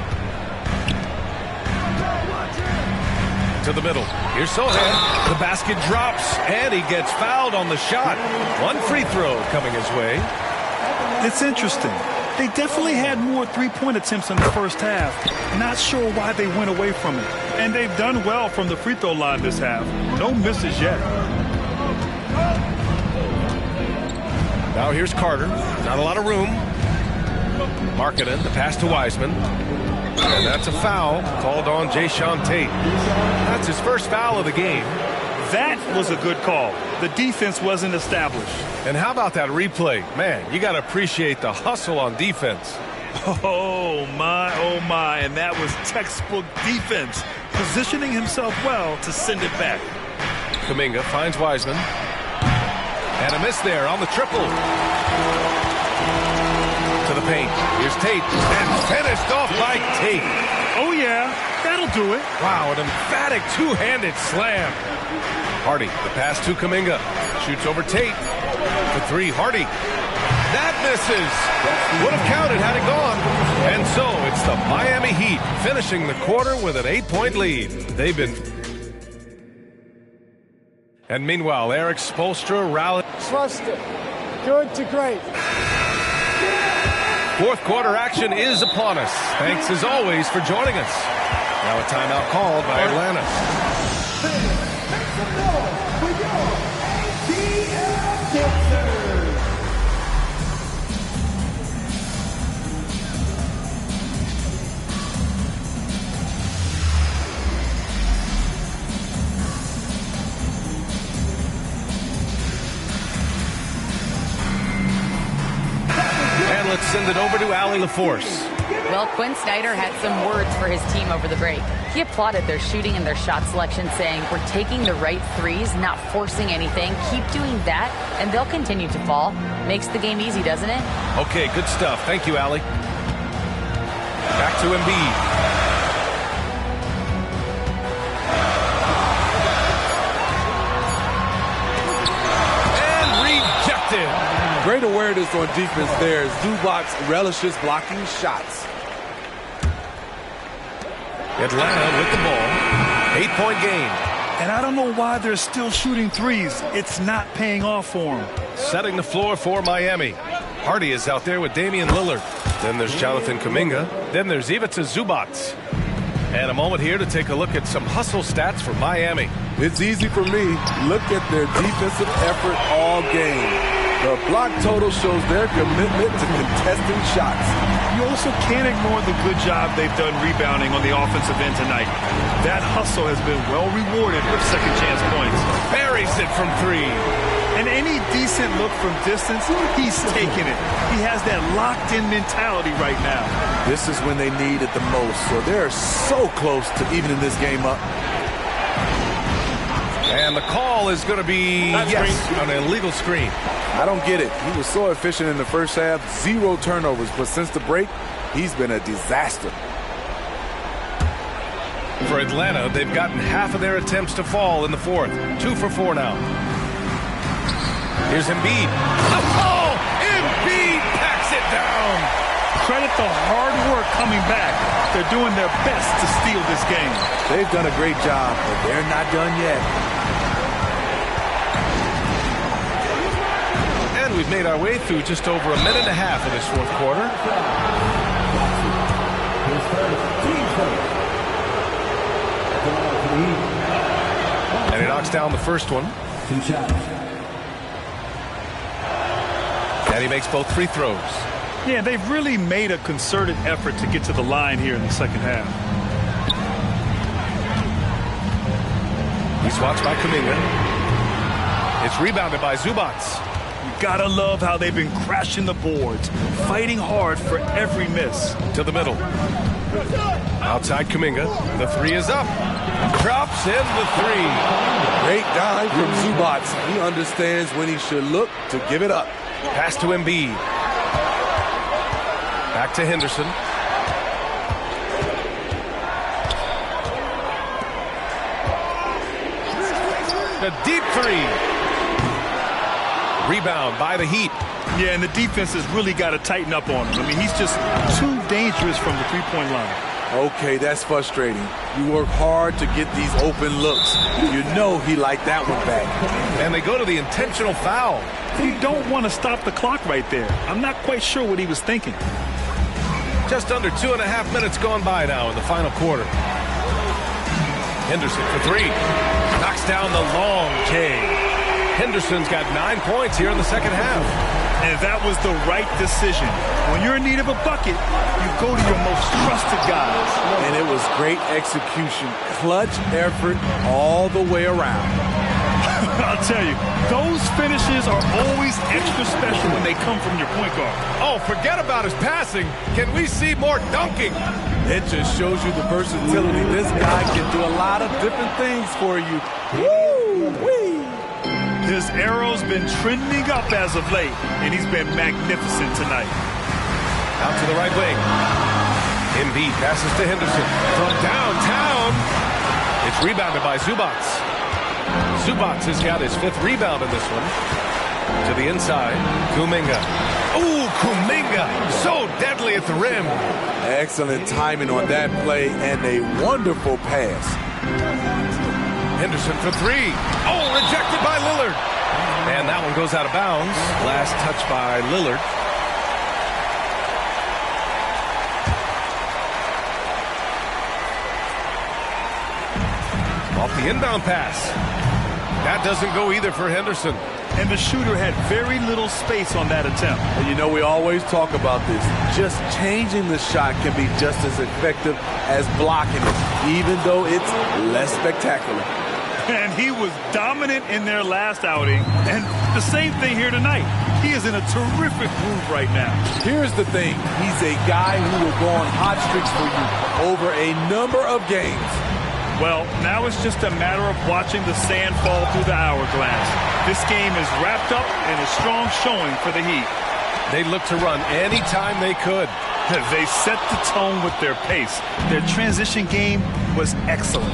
To the middle. Here's Sohan. The basket drops, and he gets fouled on the shot. 1 free throw coming his way. It's interesting. They definitely had more three-point attempts in the first half. Not sure why they went away from it. And they've done well from the free throw line this half. No misses yet. Now here's Carter. Not a lot of room. Markkanen, the pass to Wiseman. And that's a foul called on Jayshawn Tate. That's his first foul of the game. That was a good call. The defense wasn't established. And how about that replay? Man, you got to appreciate the hustle on defense. Oh, my. And that was textbook defense, positioning himself well to send it back. Kuminga finds Wiseman. And a miss there on the triple. To the paint. Here's Tate. And finished off by Tate. Oh, yeah. That'll do it. Wow, an emphatic two-handed slam. Hardy, the pass to Kuminga. Shoots over Tate. For three, Hardy. That misses. Would have counted had it gone. And so it's the Miami Heat finishing the quarter with an 8-point lead. They've been... And meanwhile, Eric Spoelstra rallied. Trust it. Good to great. Fourth quarter action is upon us. Thanks as always for joining us. Now a timeout called by Atlanta. Let's send it over to Allie LaForce. Well, Quinn Snyder had some words for his team over the break. He applauded their shooting and their shot selection, saying, "We're taking the right threes, not forcing anything. Keep doing that, and they'll continue to fall." Makes the game easy, doesn't it? Okay, good stuff. Thank you, Allie. Back to Embiid. And rejected. Great awareness on defense there. Zubac relishes blocking shots. Atlanta with the ball. 8-point game. And I don't know why they're still shooting threes. It's not paying off for them. Setting the floor for Miami. Hardy is out there with Damian Lillard. Then there's Jonathan Kuminga. Then there's Ivica Zubac. And a moment here to take a look at some hustle stats for Miami. It's easy for me. Look at their defensive effort all game. The block total shows their commitment to contesting shots. You also can't ignore the good job they've done rebounding on the offensive end tonight. That hustle has been well rewarded with second chance points. Buries it from three. And any decent look from distance, he's taking it. He has that locked-in mentality right now. This is when they need it the most, so they're so close to evening this game up. And the call is going to be on an illegal screen. I don't get it. He was so efficient in the first half, 0 turnovers, but since the break, he's been a disaster. For Atlanta, they've gotten half of their attempts to fall in the fourth. 2 for 4 now. Here's Embiid. Oh, Embiid packs it down. Credit the hard work coming back. They're doing their best to steal this game. They've done a great job, but they're not done yet. And we've made our way through just over a minute and a half of this fourth quarter. And he knocks down the first one. And he makes both free throws. Yeah, they've really made a concerted effort to get to the line here in the second half. He's watched by Kuminga. It's rebounded by Zubac. You gotta love how they've been crashing the boards, fighting hard for every miss. To the middle. Outside Kuminga. The three is up. Drops in the three. Great dive from Zubac. He understands when he should look to give it up. Pass to Embiid. Back to Henderson. The deep three. Rebound by the Heat. Yeah, and the defense has really got to tighten up on him. I mean, he's just too dangerous from the three-point line. Okay, that's frustrating. You work hard to get these open looks. You know he liked that one back. And they go to the intentional foul. You don't want to stop the clock right there. I'm not quite sure what he was thinking. Just under 2.5 minutes gone by now in the final quarter. Henderson for three. Knocks down the long K. Henderson's got 9 points here in the second half. And that was the right decision. When you're in need of a bucket, you go to your most trusted guys. And it was great execution. Clutch effort all the way around. I'll tell you, those finishes are always extra special when they come from your point guard. Oh, forget about his passing. Can we see more dunking? It just shows you the versatility. This guy can do a lot of different things for you. Woo-wee! His arrow's been trending up as of late, and he's been magnificent tonight. Out to the right wing. Embiid passes to Henderson. From downtown, it's rebounded by Zubac. Zubac has got his 5th rebound in this one. To the inside, Kuminga. Ooh, Kuminga, so deadly at the rim. Excellent timing on that play and a wonderful pass. Henderson for 3. Oh, rejected by Lillard. And that one goes out of bounds. Last touch by Lillard. Off the inbound pass. That doesn't go either for Henderson. And the shooter had very little space on that attempt. And you know, we always talk about this. Just changing the shot can be just as effective as blocking it, even though it's less spectacular. And he was dominant in their last outing. And the same thing here tonight. He is in a terrific groove right now. Here's the thing. He's a guy who will go on hot streaks for you over a number of games. Well, now it's just a matter of watching the sand fall through the hourglass. This game is wrapped up in a strong showing for the Heat. They looked to run anytime they could. They set the tone with their pace. Their transition game was excellent.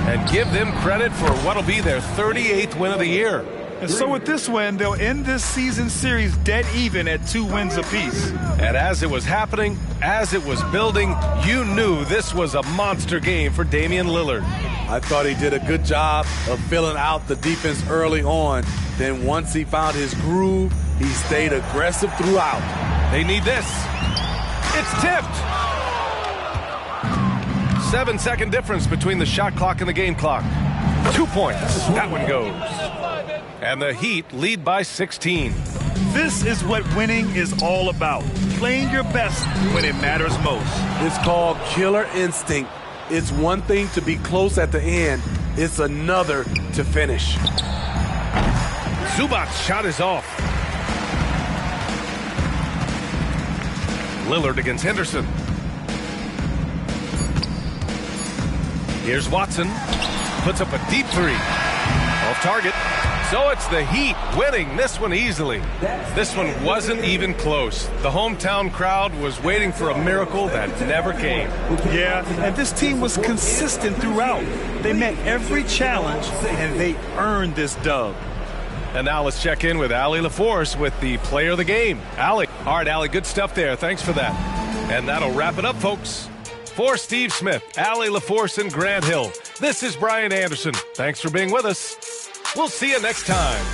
And give them credit for what'll be their 38th win of the year. And so with this win, they'll end this season series dead even at 2 wins apiece. And as it was happening, as it was building, you knew this was a monster game for Damian Lillard. I thought he did a good job of filling out the defense early on. Then once he found his groove, he stayed aggressive throughout. They need this. It's tipped. 7-second difference between the shot clock and the game clock. 2 points. That one goes. And the Heat lead by 16. This is what winning is all about. Playing your best when it matters most. It's called killer instinct. It's one thing to be close at the end. It's another to finish. Zubac's shot is off. Lillard against Henderson. Here's Watson. Puts up a deep 3. Off target. So it's the Heat winning this one easily. This one wasn't even close. The hometown crowd was waiting for a miracle that never came. Yeah, and this team was consistent throughout. They met every challenge, and they earned this dub. And now let's check in with Allie LaForce with the player of the game. Allie. All right, Allie, good stuff there. Thanks for that. And that'll wrap it up, folks. For Steve Smith, Allie LaForce, and Grant Hill, this is Brian Anderson. Thanks for being with us. We'll see you next time.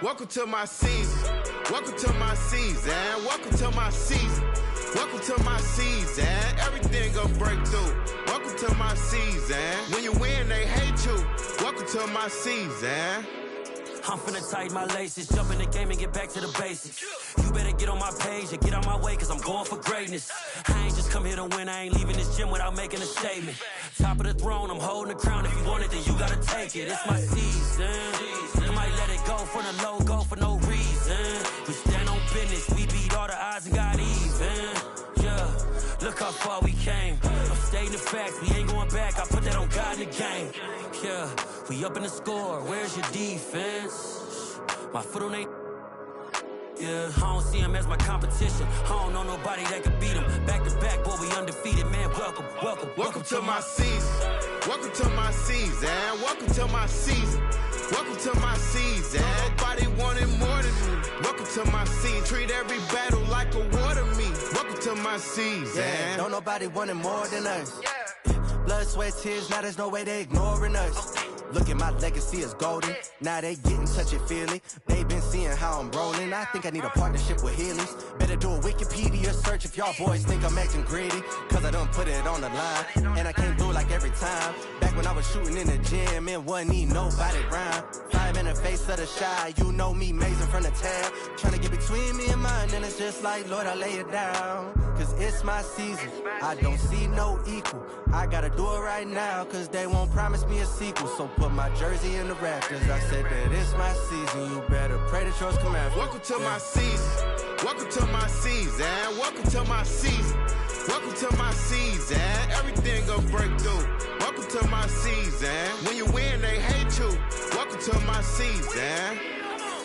Welcome to my season. Welcome to my season. Welcome to my season. Welcome to my season. Everything gon' break through. Welcome to my season. When you win, they hate you. Welcome to my season. I'm finna tighten my laces, jump in the game and get back to the basics. You better get on my page and get out my way, cause I'm going for greatness. I ain't just come here to win, I ain't leaving this gym without making a statement. Top of the throne, I'm holding the crown. If you want it, then you gotta take it. It's my season. I might let it go for the logo for no reason. We stand on business, we beat all the odds and got even. Yeah, look how far we came. I'm stating the facts, we ain't going back. I put that on God in the game. Yeah, we up in the score, where's your defense? My foot on they. Yeah, I don't see him as my competition. I don't know nobody that could beat him. Back to back, boy, we undefeated, man. Welcome to my season. Welcome to my season. Welcome to my season. Welcome to my season. Nobody wanted more than me. Welcome to my season. Treat every battle like a war to me. Welcome to my season. Yeah, don't nobody want it more than us. Blood, sweat, tears, now there's no way they ignoring us. Look at my legacy is golden. Now they getting touchy-feely. They been seeing how I'm rolling. I think I need a partnership with Healy's. Better do a Wikipedia search if y'all boys think I'm acting greedy. Cause I done put it on the line. And I can't do it like every time. Back when I was shooting in the gym, it wasn't need nobody rhyme. 5 in the face of the shy. You know me, mazing from the town. Trying to get between me and mine. And it's just like, Lord, I lay it down. Cause it's my season. I don't see no equal. I gotta do it right now. Cause they won't promise me a sequel. So put my jersey in the rafters. I said that it's my season. You better pray that yours come after. Welcome to my season. Welcome to my season. Welcome to my season. Welcome to my season. Everything gon' break through. Welcome to my season. When you win, they hate you. Welcome to my season.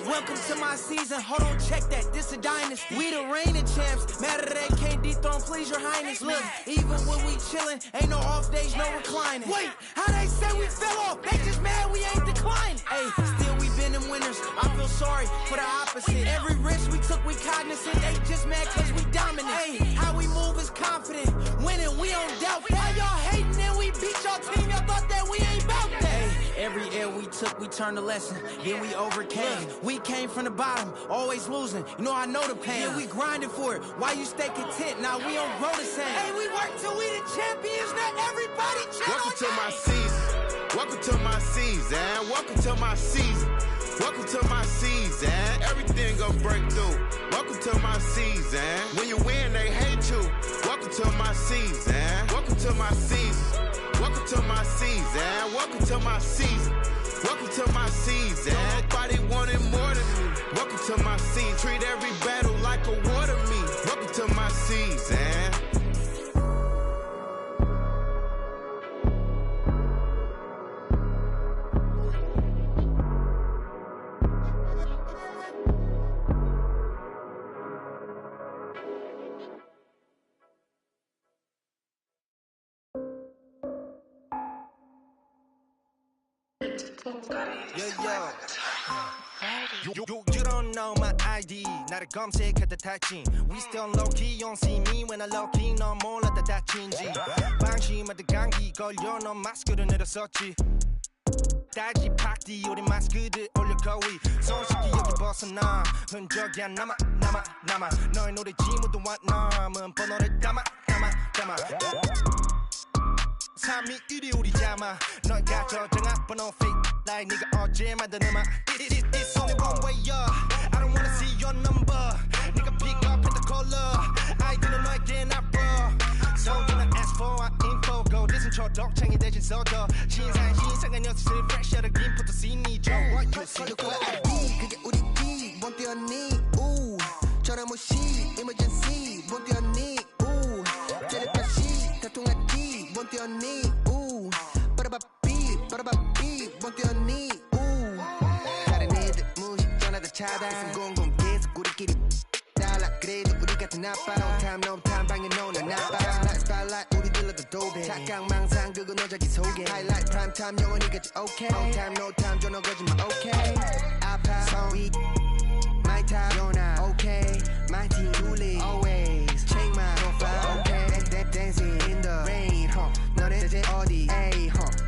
Welcome to my season. Hold on, check that. This a dynasty. We the reigning champs. Matter they can't dethrone, please your highness. Look, even when we chillin', ain't no off days, no reclining. Wait, how they say we fell off? They just mad we ain't declining. Hey, still we been them winners. I feel sorry for the opposite. Every risk we took, we cognizant. They just mad cause we dominant. Hey, how we move is confident. Winning, we don't doubt that. Why y'all hating and we beat y'all team? Y'all thought that we ain't bout that. Hey, every L we took, we turned a lesson. Then we overcame. We came from the bottom, always losing. You know I know the pain. Yeah, we grinding for it. Why you stay content? Now we don't grow the same. Hey, we work till we the champions. Not everybody chill. Welcome to my season. Welcome to my season. Welcome to my season. Welcome to my season. Everything gon' break through. Welcome to my season. When you win, they hate you. Welcome to my season. Welcome to my season. Welcome to my season. Welcome to my season. Welcome to my season. Nobody wanted more than me. Welcome to my season. Treat every battle like a war to me. Welcome to my season. You don't know my ID. 나를 검색할 듯 할지. We still low key, you don't see me when I low key. 넌 몰랐다 다친지. 방심하듯 감기 걸려 넌 마스크를 내렸었지. 딸기 팍디 우리 마스크들 올려 거위. 손쉽게 여기 벗어나. 흔적이 안 남아. 너의 노래 지문도 남은 번호를 담아. 321이 우리 잠아. 너가 저장한 번호 fake like 네가 어제 만든 음악. It's only one way up. I don't wanna see your number. 네가 pick up at the caller. 아이디는 너에게 나빠. So do not ask for our info. Go listen 초록창이 대신 써줘. 신상한 녀석들 fresh out of game 부터 see 줘. What you see? ID 그게 우리 기. 뭔 뛰었니? 우 전화 무시 emergency. 뭔 뛰었니? 우 제레파시 다통하기. 뭔 뛰었니? 우 빠라바삐 뭔 뛰었니? 우 다른 애들 무시 전화다 차단. 공공 계속 우리끼리 달라. 그래도 우리 같은 아빠. No time 방에 노는 아빠. Spotlight 우리 들러도 도배. 착각 망상 그거 너 자기 속에. Highlight prime time 영원히 같이 okay. On time no time 전화 거짓말 okay. 아파 성이 my time you're not okay. My team truly always check my profile okay. Dancing in the rain 너네 대체 어디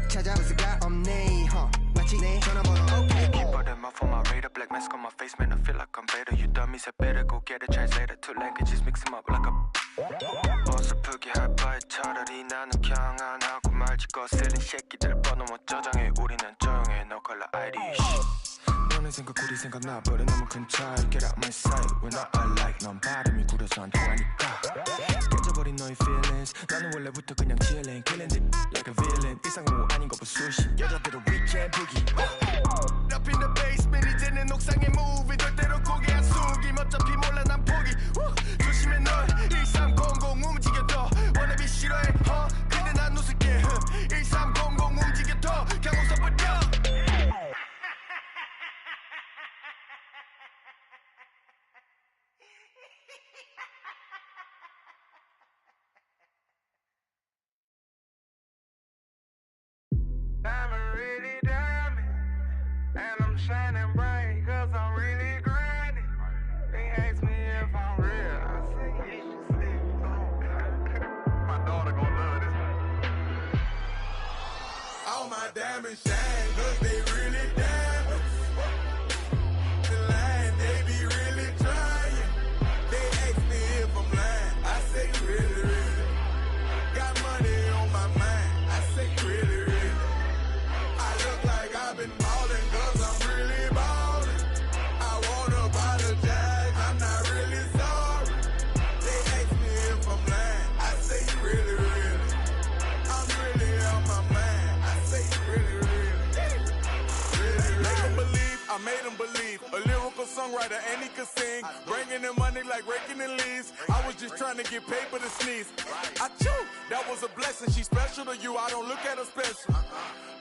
찾아볼 수가 없네 마치 내 전화번호 okay. Keep them up for my radar black mask on my face, man, I feel like I'm better. You dummies, I better go get a translator. Two languages, mix them up like a 어설프게 할 바에 차라리 나는 그냥 안 하고 말지. 거스른 새끼들 뻗어못 저장해. 우리는 조용해, no color ID. 너네 생각 우리 생각 나버려 너무 큰 차이. Get out my sight when I like. 넌 발음이 구려서 안 통하니까 깨져버린 너의 feelings. 나는 원래부터 그냥 chillin', killing it like a villain. 이상호 아닌 거 보수시 여자들은 weekend boogie. Up in the basement 이제는 옥상에 move. 절대로 고개 안 숙임. 어차피 몰라 난 포기. 조심해 널 1300 움직여도 wannabe 싫어해. 근데 난 웃을게. 1300 움직여도 그냥 웃어버려. Diamond really diamond, and I'm shining bright cause I'm really grinding. They ask me if I'm real, I say you should sleep. My daughter gon' love this. All my diamonds shine cause they really diamonds. The line, they be really trying. They ask me if I'm lying, I say really, really. Got money on my mind, I say really, really. I've been ballin' cause I'm really ballin'. I wanna apologize, I'm not really sorry. They ask me if I'm lying, I say really, really. I'm really on my mind, I say really, really. Really, make them believe, I made them believe. A lyrical songwriter and he could sing. Bringing in money like raking in leaves. I was just trying to get paper to sneeze. I chew, that was a blessing. She's special to you, I don't look at her special.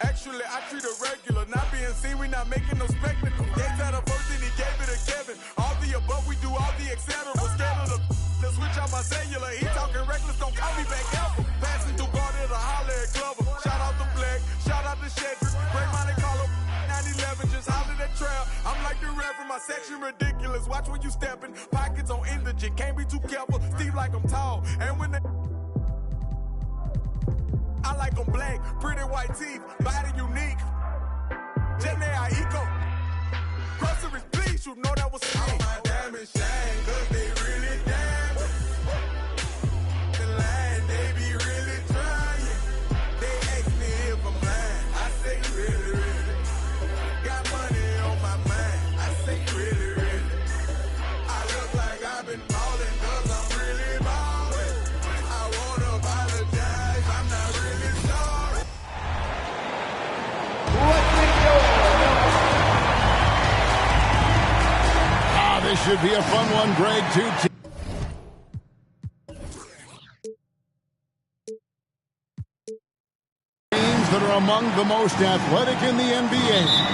Actually, I treat her regular. Not being seen, we not making no spectacle. Gave that a first and he gave it to Kevin. All the above, we do all the etc. Scared of the switch out my cellular. He talking reckless, don't call me back ever. Passing through Garden to holler at Glover. Shout out to Black, shout out to Shedrick. Break Monte Carlo, 911, just holler that trail. I'm like the Reverend, my section ridiculous. Watch when you stepping, pockets on indigent. Can't be too careful, Steve like I'm tall. And when they I like them black, pretty white teeth, body unique. Jenny Aiko. Groceries, please, you know that was me. All my diamonds shine, cause they really diamonds. The line, they be really trying. They ask me if I'm lying, I say really, really. Got money on my mind, I say really, really. I look like I've been ballin' cause I'm really ballin'. I wanna apologize, I'm not really sorry. This should be a fun one, Greg. Two teams that are among the most athletic in the NBA.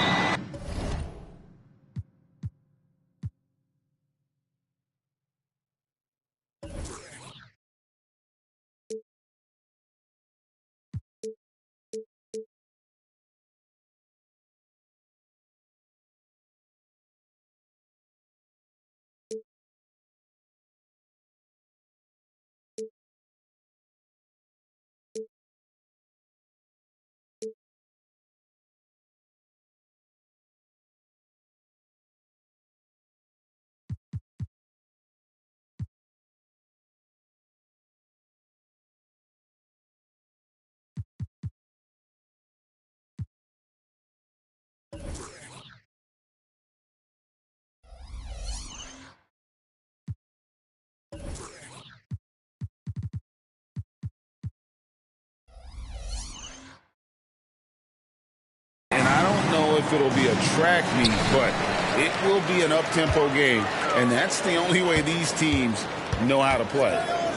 If it'll be a track meet, but it will be an up-tempo game, and that's the only way these teams know how to play.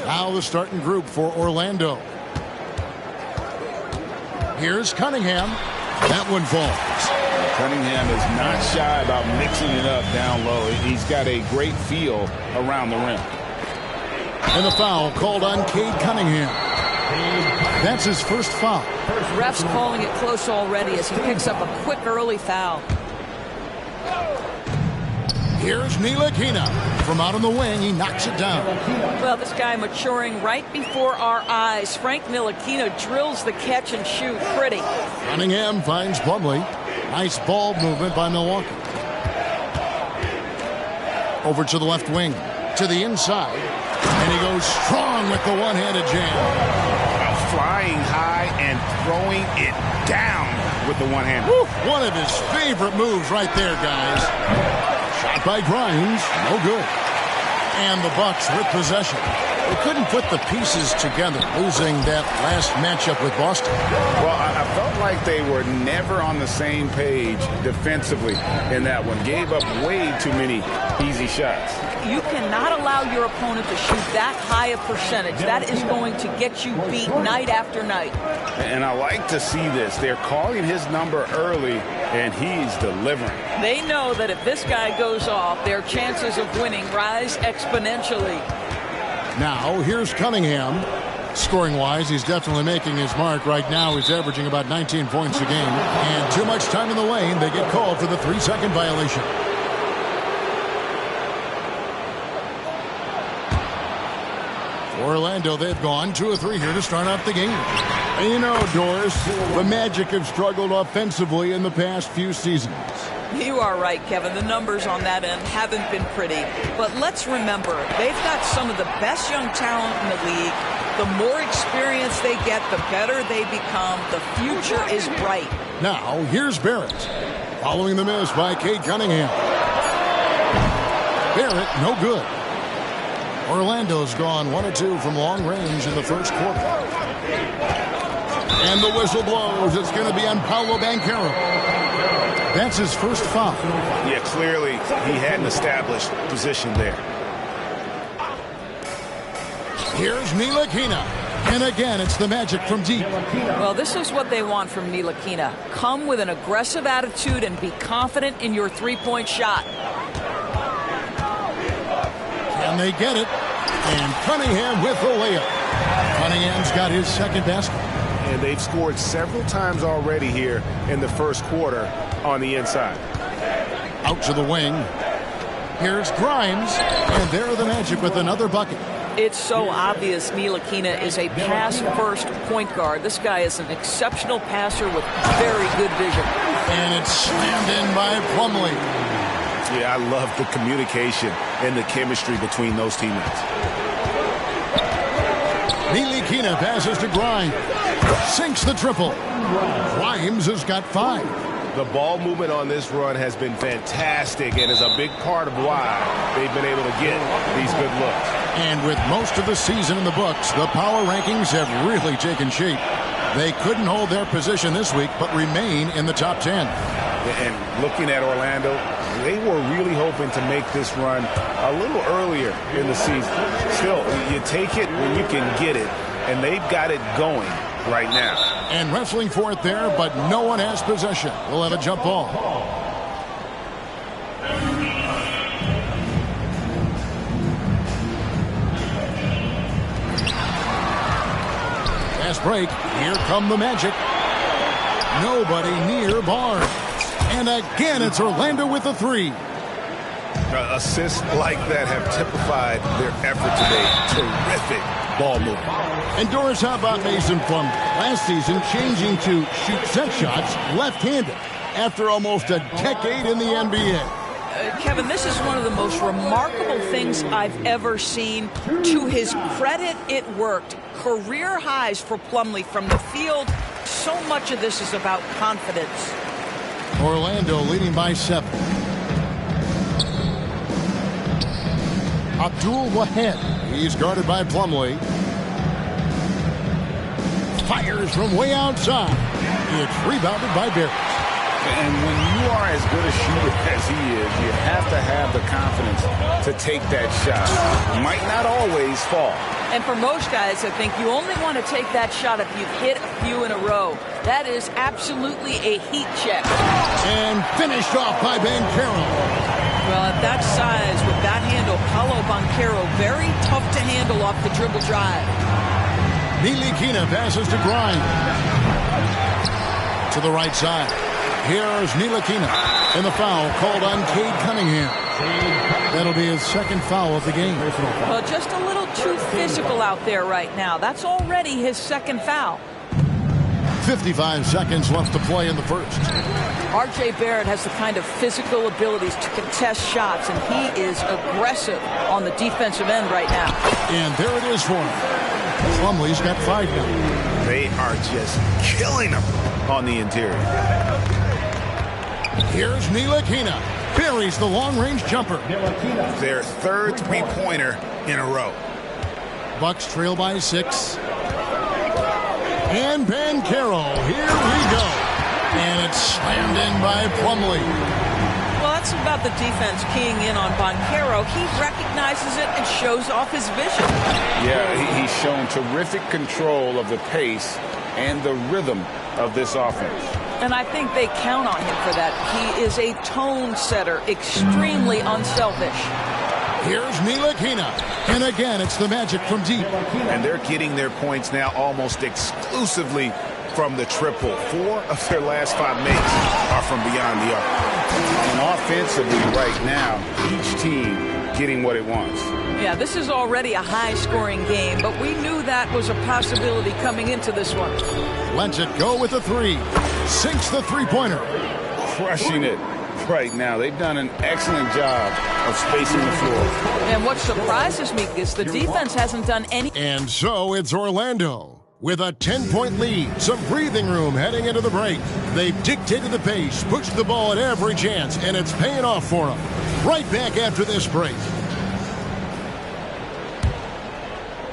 Now the starting group for Orlando. Here's Cunningham. That one falls. Cunningham is not shy about mixing it up down low. He's got a great feel around the rim. And the foul called on Cade Cunningham. That's his first foul. Refs calling it close already as he picks up a quick early foul. Here's Ntilikina. From out on the wing, he knocks it down. Well, this guy maturing right before our eyes. Frank Ntilikina drills the catch and shoot. Pretty. Cunningham finds Plumlee. Nice ball movement by Milwaukee. Over to the left wing, to the inside, and he goes strong with the one-handed jam. Flying high and throwing it down with the one hand. One of his favorite moves right there, guys. Shot by Grimes, no good. And the Bucks with possession. They couldn't put the pieces together, losing that last matchup with Boston. Well, I felt like they were never on the same page defensively in that one. Gave up way too many easy shots. You cannot allow your opponent to shoot that high a percentage. That is going to get you beat night after night. And I like to see this. They're calling his number early, and he's delivering. They know that if this guy goes off, their chances of winning rise exponentially. Now, here's Cunningham. Scoring-wise, he's definitely making his mark. Right now, he's averaging about 19 points a game. And too much time in the lane. They get called for the 3-second violation. Orlando, they've gone 2 of 3 here to start off the game. And you know, Doris, the Magic have struggled offensively in the past few seasons. You are right, Kevin. The numbers on that end haven't been pretty. But let's remember, they've got some of the best young talent in the league. The more experience they get, the better they become. The future is bright. Now, here's Barrett. Following the miss by Cade Cunningham. Barrett, no good. Orlando's gone 1 of 2 from long range in the first quarter. And the whistle blows. It's going to be on Paolo Banchero. That's his first foul. Yeah, clearly he had an established position there. Here's Ntilikina. And again, it's the Magic from deep. Well, this is what they want from Ntilikina. Come with an aggressive attitude and be confident in your three-point shot. And they get it. And Cunningham with the layup. Cunningham's got his second basket. And they've scored several times already here in the first quarter on the inside. Out to the wing. Here's Grimes. And there are the Magic with another bucket. It's so obvious Ntilikina is a pass-first point guard. This guy is an exceptional passer with very good vision. And it's slammed in by Plumlee. Yeah, I love the communication and the chemistry between those teammates. Ntilikina passes to Grimes. Sinks the triple. Grimes has got 5. The ball movement on this run has been fantastic and is a big part of why they've been able to get these good looks. And with most of the season in the books, the power rankings have really taken shape. They couldn't hold their position this week, but remain in the top 10. And looking at Orlando, they were really hoping to make this run a little earlier in the season. Still, you take it when you can get it, and they've got it going right now. And wrestling for it there, but no one has possession. We'll have a jump ball. Fast break. Here come the Magic. Nobody near Barnes. And again, it's Orlando with a 3. Assists like that have typified their effort today. Terrific ball movement. And Doris, how about Mason Plumlee? Last season, changing to shoot set shots left-handed after almost a decade in the NBA. Kevin, this is one of the most remarkable things I've ever seen. To his credit, it worked. Career highs for Plumlee from the field. So much of this is about confidence. Orlando leading by 7. Abdul Wahed. He's guarded by Plumlee. Fires from way outside. It's rebounded by Barrett. And when you are as good a shooter as he is, you have to have the confidence to take that shot. Might not always fall. And for most guys, I think you only want to take that shot if you've hit a few in a row. That is absolutely a heat check. And finished off by Banchero. Well, at that size, with that handle, Paolo Banchero, very tough to handle off the dribble drive. Ntilikina passes to Grimes. To the right side. Here's Ntilikina. And the foul called on Cade Cunningham. That'll be his second foul of the game. Well, just a little too physical out there right now. That's already his second foul. 55 seconds left to play in the first. R.J. Barrett has the kind of physical abilities to contest shots, and he is aggressive on the defensive end right now. And there it is for him. Plumlee's got 5 now. They are just killing him on the interior. Here's Ntilikina. Buries the long-range jumper. Their third three-pointer in a row. Bucks trail by 6. And Banchero. Here we go. And it's slammed in by Plumlee. Well, that's about the defense keying in on Banchero. He recognizes it and shows off his vision. Yeah, he's shown terrific control of the pace and the rhythm of this offense. And I think they count on him for that. He is a tone setter, extremely unselfish. Here's Ntilikina. And again, it's the Magic from deep. And they're getting their points now almost exclusively from the triple. 4 of their last 5 makes are from beyond the arc. And offensively right now, each team getting what it wants. Yeah, this is already a high-scoring game, but we knew that was a possibility coming into this one. Lets it go with the 3. Sinks the three-pointer. Crushing it right now. They've done an excellent job of spacing the floor. And what surprises me is the defense hasn't done any. And so it's Orlando with a 10-point lead. Some breathing room heading into the break. They've dictated the pace, pushed the ball at every chance, and it's paying off for them. Right back after this break.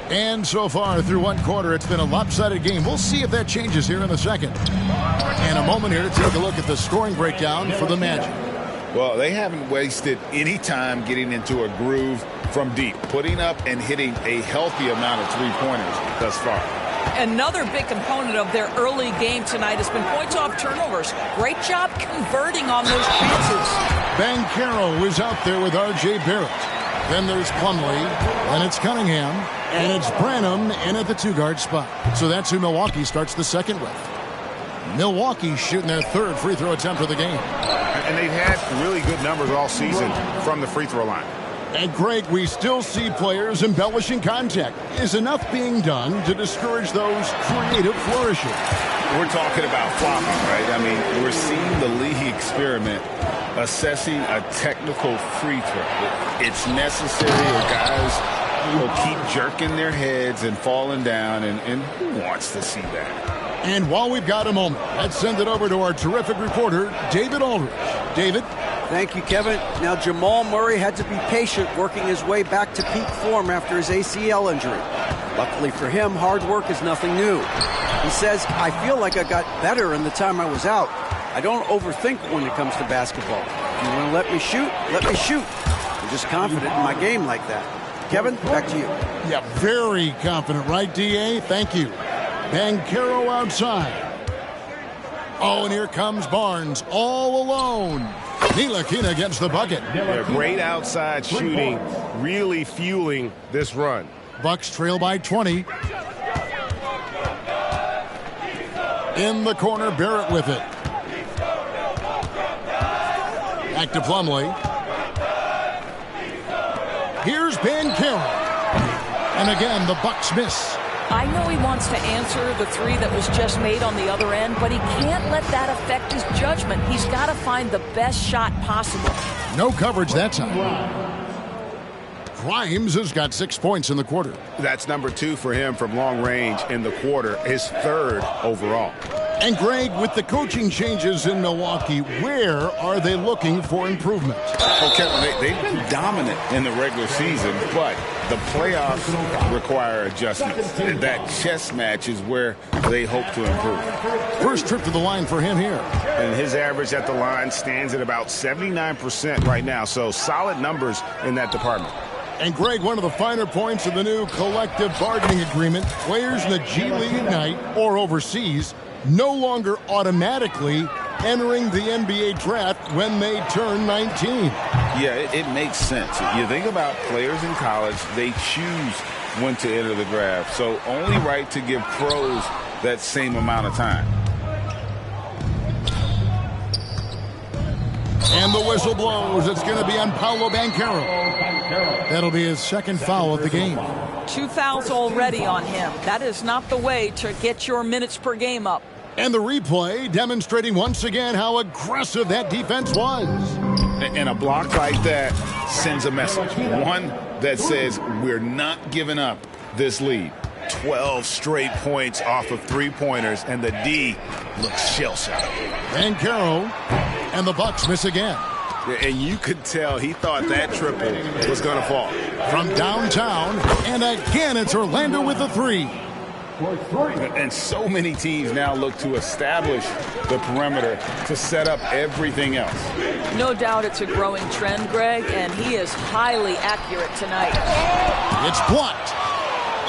And so far through one quarter, it's been a lopsided game. We'll see if that changes here in a second. And a moment here to take a look at the scoring breakdown for the Magic. Well, they haven't wasted any time getting into a groove from deep, putting up and hitting a healthy amount of three-pointers thus far. Another big component of their early game tonight has been points off turnovers. Great job converting on those chances. Banchero is out there with R.J. Barrett. Then there's Plumlee, and it's Cunningham, and it's Branham in at the 2-guard spot. So that's who Milwaukee starts the second with. Milwaukee shooting their 3rd free throw attempt of the game. And they've had really good numbers all season from the free throw line. And Greg, we still see players embellishing contact. Is enough being done to discourage those creative flourishes? We're talking about flopping, right? I mean, we're seeing the league experiment assessing a technical free throw. It's necessary, or guys will keep jerking their heads and falling down, and who wants to see that? And while we've got a moment, let's send it over to our terrific reporter, David Aldridge. David? Thank you, Kevin. Now, Jamal Murray had to be patient working his way back to peak form after his ACL injury. Luckily for him, hard work is nothing new. He says, I feel like I got better in the time I was out. I don't overthink when it comes to basketball. If you want to let me shoot, let me shoot. I'm just confident in my game like that. Kevin, back to you. Yeah, very confident, right, D.A.? Thank you. Banchero outside. Oh, and here comes Barnes all alone. Ntilikina gets the bucket. Yeah, great outside shooting, really fueling this run. Bucks trail by 20. In the corner, Barrett with it. Back to Plumlee. Here's Banchero. And again, the Bucks miss. I know he wants to answer the 3 that was just made on the other end, but he can't let that affect his judgment. He's got to find the best shot possible. No coverage that time. Grimes has got 6 points in the quarter. That's number 2 for him from long range in the quarter, his 3rd overall. And Greg, with the coaching changes in Milwaukee, where are they looking for improvement? Well, Kevin, they've been dominant in the regular season, but the playoffs require adjustments. And that chess match is where they hope to improve. First trip to the line for him here. And his average at the line stands at about 79% right now, so solid numbers in that department. And Greg, one of the finer points of the new collective bargaining agreement, players in the G League Ignite or overseas no longer automatically entering the NBA draft when they turn 19. Yeah, it makes sense. You think about players in college, they choose when to enter the draft. So only right to give pros that same amount of time. And the whistle blows. It's going to be on Paolo Banchero. That'll be his 2nd foul of the game. 2 fouls already on him. That is not the way to get your minutes per game up. And the replay demonstrating once again how aggressive that defense was. And a block like that sends a message. One that says we're not giving up this lead. 12 straight points off of three-pointers, and the D looks shell-shocked. Banchero, and the Bucks miss again. And you could tell he thought that triple was going to fall. From downtown, and again it's Orlando with the three. And so many teams now look to establish the perimeter to set up everything else. No doubt it's a growing trend, Greg, and he is highly accurate tonight. It's blocked.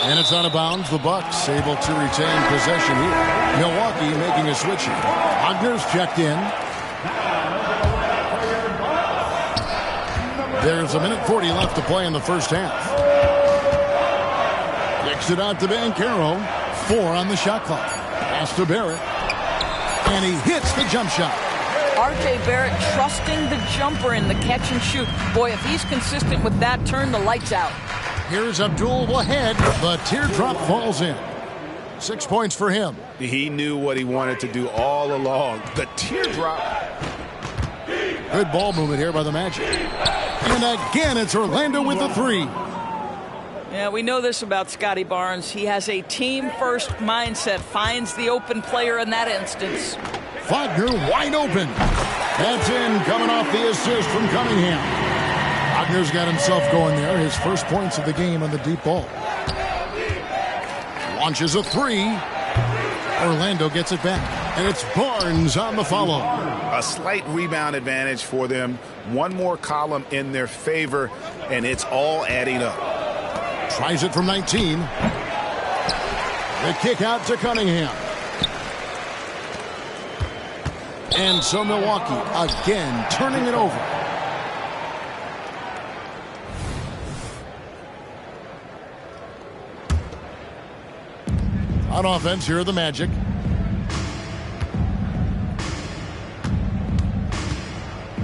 And it's out of bounds. The Bucks able to retain possession here. Milwaukee making a switch here. Wagner's checked in. There's a minute 40 left to play in the first half. Kicks it out to Banchero. 4 on the shot clock. Pass to Barrett. And he hits the jump shot. R.J. Barrett trusting the jumper in the catch and shoot. Boy, if he's consistent with that, turn the lights out. Here's Abdul Wahed. The teardrop falls in. 6 points for him. He knew what he wanted to do all along. The teardrop. Good ball movement here by the Magic. And again, it's Orlando with the three. Yeah, we know this about Scotty Barnes. He has a team-first mindset, finds the open player in that instance. Wagner wide open. That's in, coming off the assist from Cunningham. Wagner's got himself going there. His first points of the game on the deep ball. Launches a three. Orlando gets it back. And it's Barnes on the follow. A slight rebound advantage for them. One more column in their favor, and it's all adding up. Tries it from 19. The kick out to Cunningham. And so Milwaukee again turning it over. On offense, here are the Magic.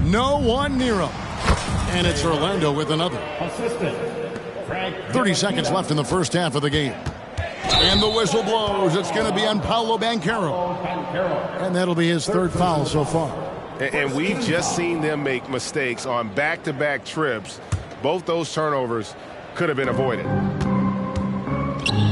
No one near him. And it's Orlando with another. 30 seconds left in the first half of the game. And the whistle blows. It's going to be on Paolo Banchero. And that'll be his third foul so far. And we've just seen them make mistakes on back-to-back trips. Both those turnovers could have been avoided.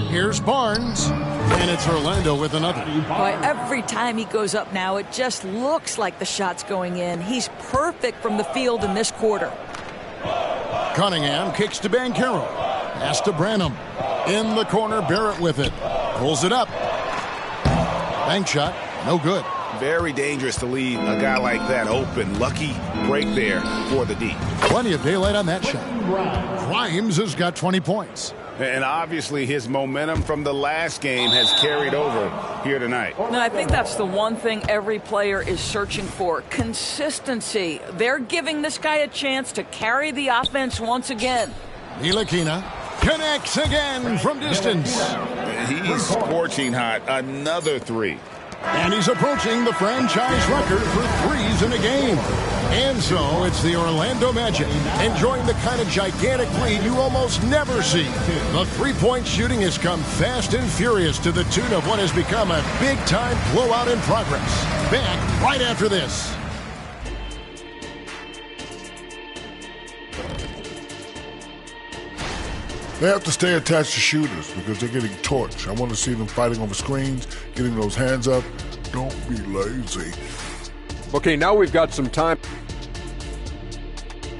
Here's Barnes. And it's Orlando with another. Boy, every time he goes up now, it just looks like the shot's going in. He's perfect from the field in this quarter. Cunningham kicks to Banchero. Pass to Branham. In the corner, Barrett with it. Pulls it up. Bank shot, no good. Very dangerous to leave a guy like that open. Lucky break there for the D. Plenty of daylight on that shot. Grimes has got 20 points. And obviously his momentum from the last game has carried over here tonight. No, I think that's the one thing every player is searching for. Consistency. They're giving this guy a chance to carry the offense once again. Ntilikina connects again from distance. He's scorching hot. Another three. And he's approaching the franchise record for threes in a game. And so it's the Orlando Magic enjoying the kind of gigantic lead you almost never see. The three-point shooting has come fast and furious to the tune of what has become a big-time blowout in progress. Back right after this. They have to stay attached to shooters because they're getting torched. I want to see them fighting over screens, getting those hands up. Don't be lazy. Okay, now we've got some time.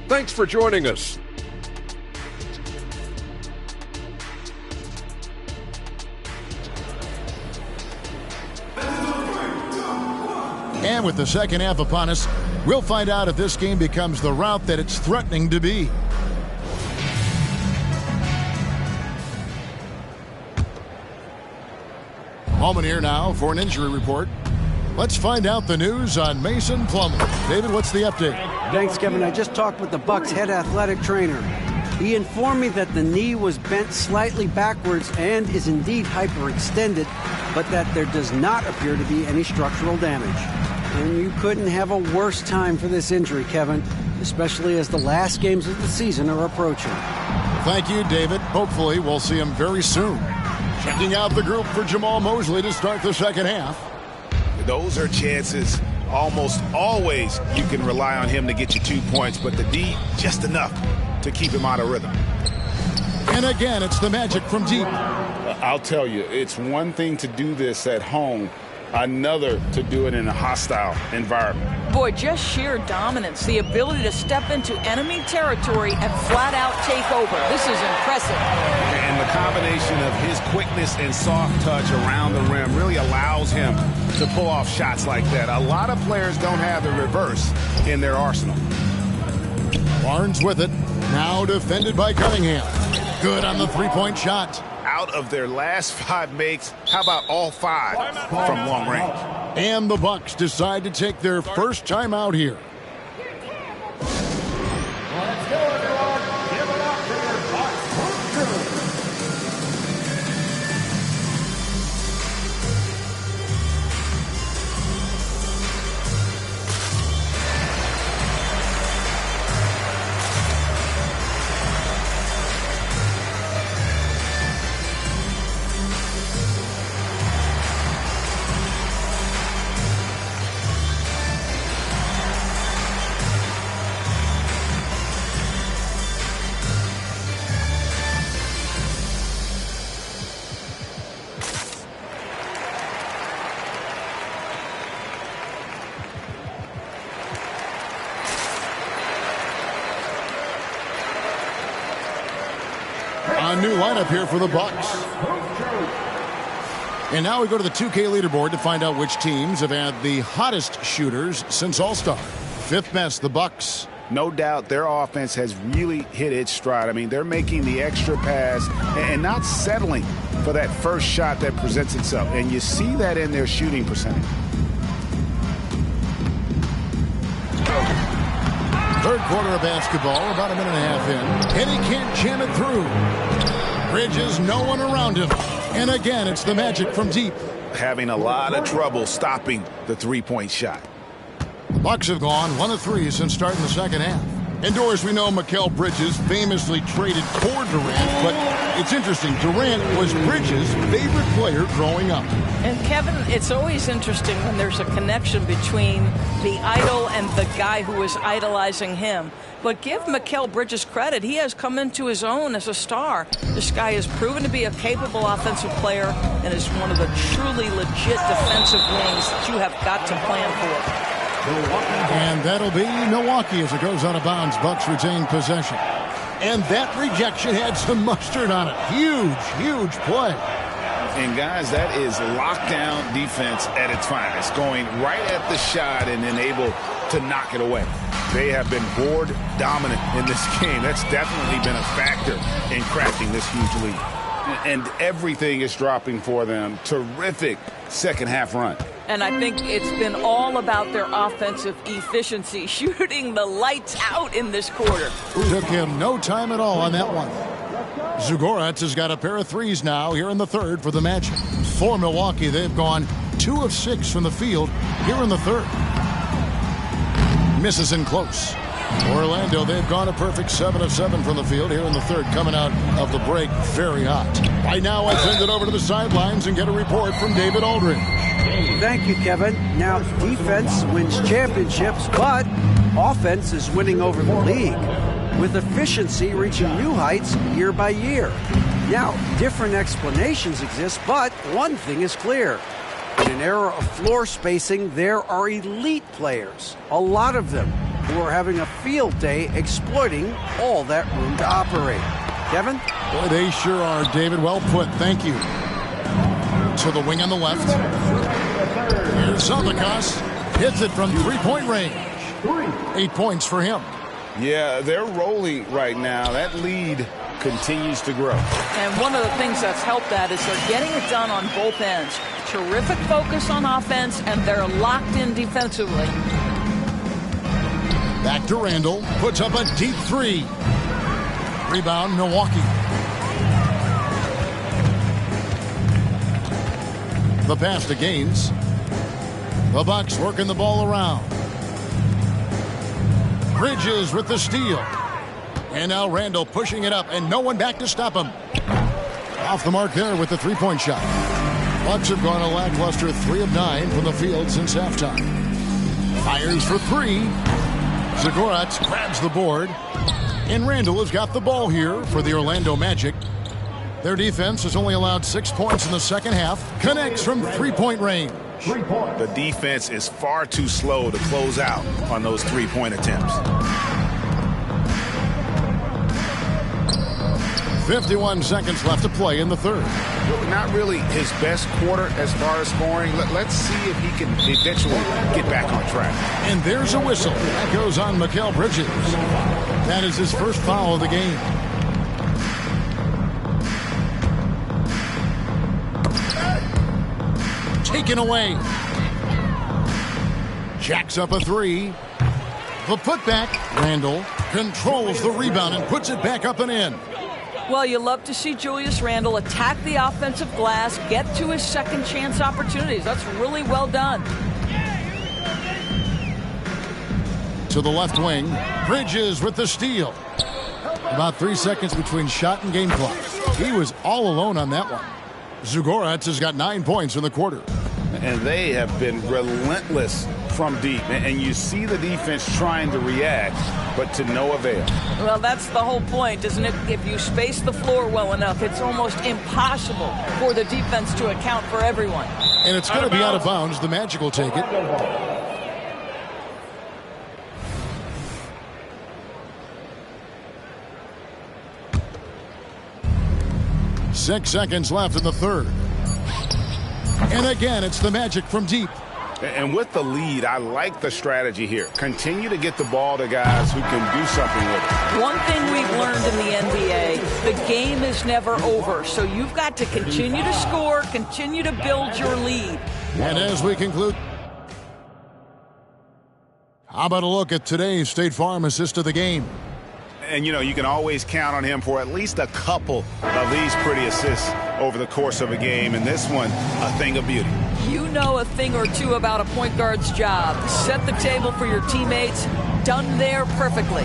Thanks for joining us. And with the second half upon us, we'll find out if this game becomes the route that it's threatening to be. Moment here now for an injury report. Let's find out the news on Mason Plumlee. David, what's the update? Thanks, Kevin. I just talked with the Bucks head athletic trainer. He informed me that the knee was bent slightly backwards and is indeed hyperextended, but that there does not appear to be any structural damage. And you couldn't have a worse time for this injury, Kevin, especially as the last games of the season are approaching. Thank you, David. Hopefully we'll see him very soon. Checking out the group for Jamal Mosley to start the second half. Those are chances. Almost always you can rely on him to get you 2 points, but the D, just enough to keep him out of rhythm. And again, it's the Magic from deep. I'll tell you, it's one thing to do this at home, another to do it in a hostile environment. Boy, just sheer dominance, the ability to step into enemy territory and flat out take over. This is impressive. And the combination of his quickness and soft touch around the rim really allows him to pull off shots like that. A lot of players don't have the reverse in their arsenal. Barnes with it. Now defended by Cunningham. Good on the three-point shot. Out of their last 5 makes, how about all 5 from long range? And the Bucks decide to take their first timeout here. Let's go, everyone. Give it up for your Bucks crew. A new lineup here for the Bucks. And now we go to the 2K leaderboard to find out which teams have had the hottest shooters since All-Star. 5th best, the Bucks. No doubt their offense has really hit its stride. I mean, they're making the extra pass and not settling for that first shot that presents itself. And you see that in their shooting percentage. Third quarter of basketball, about a minute and a half in. And he can't jam it through. Bridges, no one around him. And again, it's the Magic from deep. Having a lot of trouble stopping the three-point shot. The Bucks have gone 1 of 3 since starting the second half. Indoors, we know Mikal Bridges famously traded for Durant, but it's interesting. Durant was Bridges' favorite player growing up. And Kevin, it's always interesting when there's a connection between the idol and the guy who is idolizing him. But give Mikal Bridges credit. He has come into his own as a star. This guy has proven to be a capable offensive player and is one of the truly legit defensive wings that you have got to plan for. And that'll be Milwaukee as it goes out of bounds. Bucks retain possession. And that rejection had some mustard on it. Huge play. And guys, that is lockdown defense at its finest. Going right at the shot and then able to knock it away. They have been board dominant in this game. That's definitely been a factor in crafting this huge lead. And everything is dropping for them. Terrific second half run. And I think it's been all about their offensive efficiency, shooting the lights out in this quarter. Took him no time at all on that one. Zugorets has got a pair of threes now here in the third for the Magic. For Milwaukee, they've gone 2 of 6 from the field here in the third. Misses in close. Orlando, they've gone a perfect 7 of 7 from the field here in the third, coming out of the break very hot. Right now, I send it over to the sidelines and get a report from David Aldridge. Thank you, Kevin. Now, defense wins championships, but offense is winning over the league, with efficiency reaching new heights year by year. Now, different explanations exist, but one thing is clear. In an era of floor spacing, there are elite players, a lot of them, who are having a field day exploiting all that room to operate. Kevin? Boy, they sure are, David. Well put. Thank you. To the wing on the left. Here's Saldikas. Hits it from three-point range. 8 points for him. Yeah, they're rolling right now. That lead continues to grow. And one of the things that's helped that is they're getting it done on both ends. Terrific focus on offense, and they're locked in defensively. Back to Randall. Puts up a deep three. Rebound, Milwaukee. The pass to Gaines. The Bucks working the ball around. Bridges with the steal. And now Randall pushing it up, and no one back to stop him. Off the mark there with the three-point shot. Bucks have gone a lackluster 3 of 9 from the field since halftime. Fires for 3. Zagoratz grabs the board. And Randall has got the ball here for the Orlando Magic. Their defense has only allowed 6 points in the second half. Connects from three-point range. The defense is far too slow to close out on those three-point attempts. 51 seconds left to play in the third. Not really his best quarter as far as scoring. Let's see if he can eventually get back on track. And there's a whistle. That goes on Mikal Bridges. That is his first foul of the game. Taken away. Jacks up a 3. The putback. Randall controls the rebound and puts it back up and in. Well, you love to see Julius Randle attack the offensive glass, get to his second chance opportunities. That's really well done. To the left wing, Bridges with the steal. About 3 seconds between shot and game clock. He was all alone on that one. Zagoratz has got 9 points in the quarter. And they have been relentless from deep. And you see the defense trying to react, but to no avail. Well, that's the whole point, isn't it? If you space the floor well enough, it's almost impossible for the defense to account for everyone. And it's going to be out of bounds. The Magic will take it. Six seconds left in the third. And again, it's the Magic from deep. And with the lead, I like the strategy here. Continue to get the ball to guys who can do something with it. One thing we've learned in the NBA, the game is never over. So you've got to continue to score, continue to build your lead. And as we conclude, how about a look at today's State Farm assist of the game? And, you know, you can always count on him for at least a couple of these pretty assists over the course of a game. And this one, a thing of beauty. You know a thing or two about a point guard's job. Set the table for your teammates. Done there perfectly.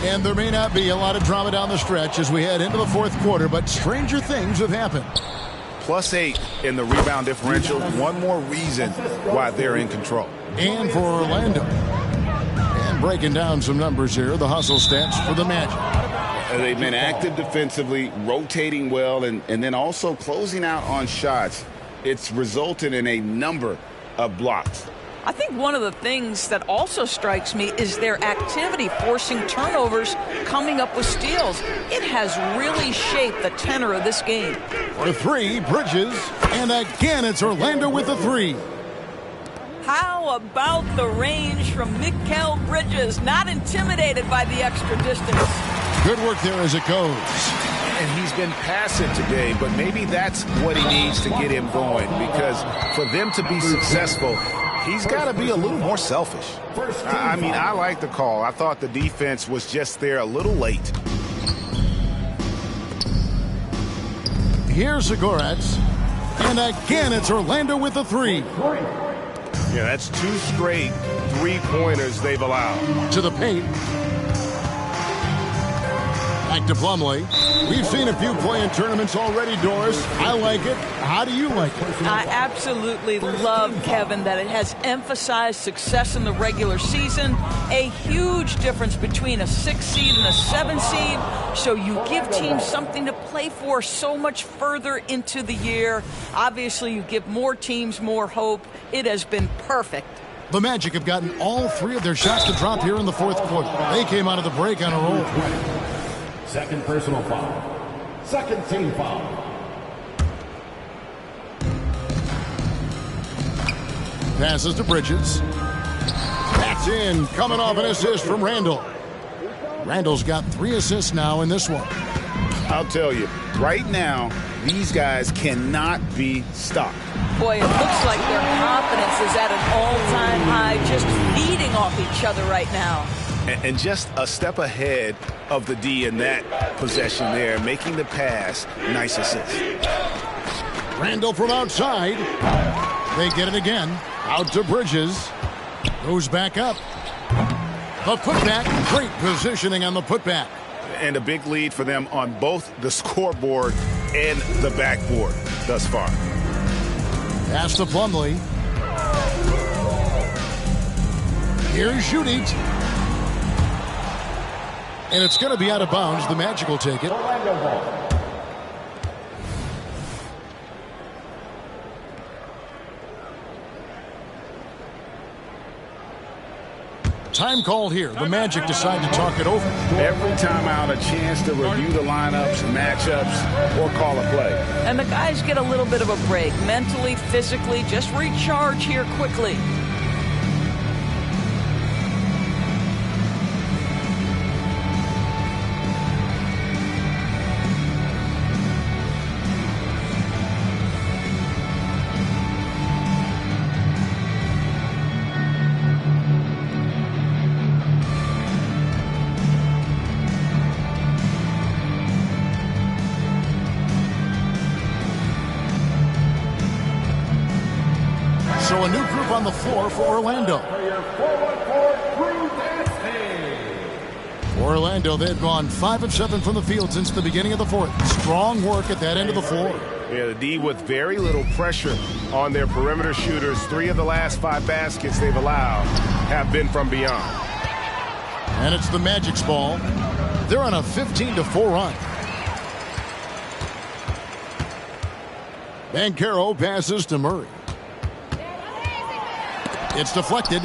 And there may not be a lot of drama down the stretch as we head into the fourth quarter, but stranger things have happened. +8 in the rebound differential. One more reason why they're in control. And for Orlando. And breaking down some numbers here, the hustle stats for the Magic. They've been active defensively, rotating well, and then also closing out on shots. It's resulted in a number of blocks. I think one of the things that also strikes me is their activity forcing turnovers, coming up with steals. It has really shaped the tenor of this game. For 3, Bridges, and again it's Orlando with the 3. How about the range from Mikal Bridges? Not intimidated by the extra distance. Good work there as it goes. And he's been passive today, but maybe that's what he needs to get him going, because for them to be successful, he's got to be a little more selfish. I mean, I like the call. I thought the defense was just there a little late. Here's Zagoratz. And again, it's Orlando with the 3. Yeah, that's 2 straight three-pointers they've allowed. To the paint. Back to Plumlee. We've seen a few play-in tournaments already, Doris. I like it. How do you like it? I absolutely love, Kevin, that it has emphasized success in the regular season. A huge difference between a 6 seed and a 7 seed. So you give teams something to play for so much further into the year. Obviously, you give more teams more hope. It has been perfect. The Magic have gotten all 3 of their shots to drop here in the fourth quarter. They came out of the break on a roll. Second personal foul. Second team foul. Passes to Bridges. That's in. Coming off an assist from Randall. Randall's got 3 assists now in this one. I'll tell you, right now, these guys cannot be stopped. Boy, it looks like their confidence is at an all-time high, just feeding off each other right now. And just a step ahead of the D in that possession there, making the pass. Nice assist. Randall from outside. They get it again. Out to Bridges. Goes back up. The putback. Great positioning on the putback. And a big lead for them on both the scoreboard and the backboard thus far. Pass to Plumlee. Here's shooting. And it's going to be out of bounds. The Magic will take it. Time called here. The Magic decide to talk it over. Every time out, a chance to review the lineups, matchups, or call a play. And the guys get a little bit of a break. Mentally, physically, just recharge here quickly. So a new group on the floor for Orlando. Orlando, they've gone 5 of 7 from the field since the beginning of the fourth. Strong work at that end of the floor. Yeah, the D with very little pressure on their perimeter shooters. 3 of the last 5 baskets they've allowed have been from beyond. And it's the Magic's ball. They're on a 15-4 run. Banchero passes to Murray. It's deflected.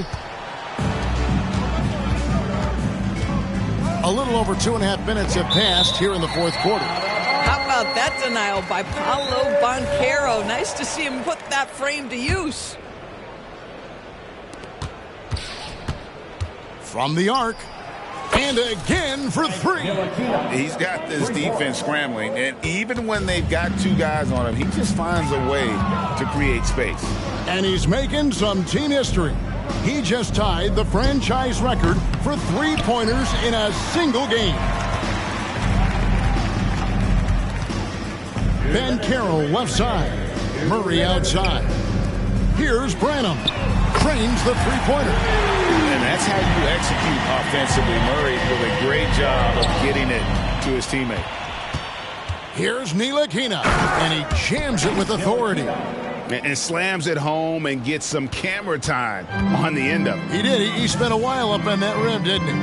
A little over 2.5 minutes have passed here in the fourth quarter. How about that denial by Paolo Banchero? Nice to see him put that frame to use. From the arc. And again for 3. He's got this defense scrambling, and even when they've got 2 guys on him, he just finds a way to create space. And he's making some team history. He just tied the franchise record for 3-pointers in a single game. Banchero left side. Murray outside. Here's Branham. Trains the 3-pointer. And that's how you execute offensively. Murray did a great job of getting it to his teammate. Here's Ntilikina, and he jams it with authority. And slams it home and gets some camera time on the end of it. He did. He spent a while up on that rim, didn't he?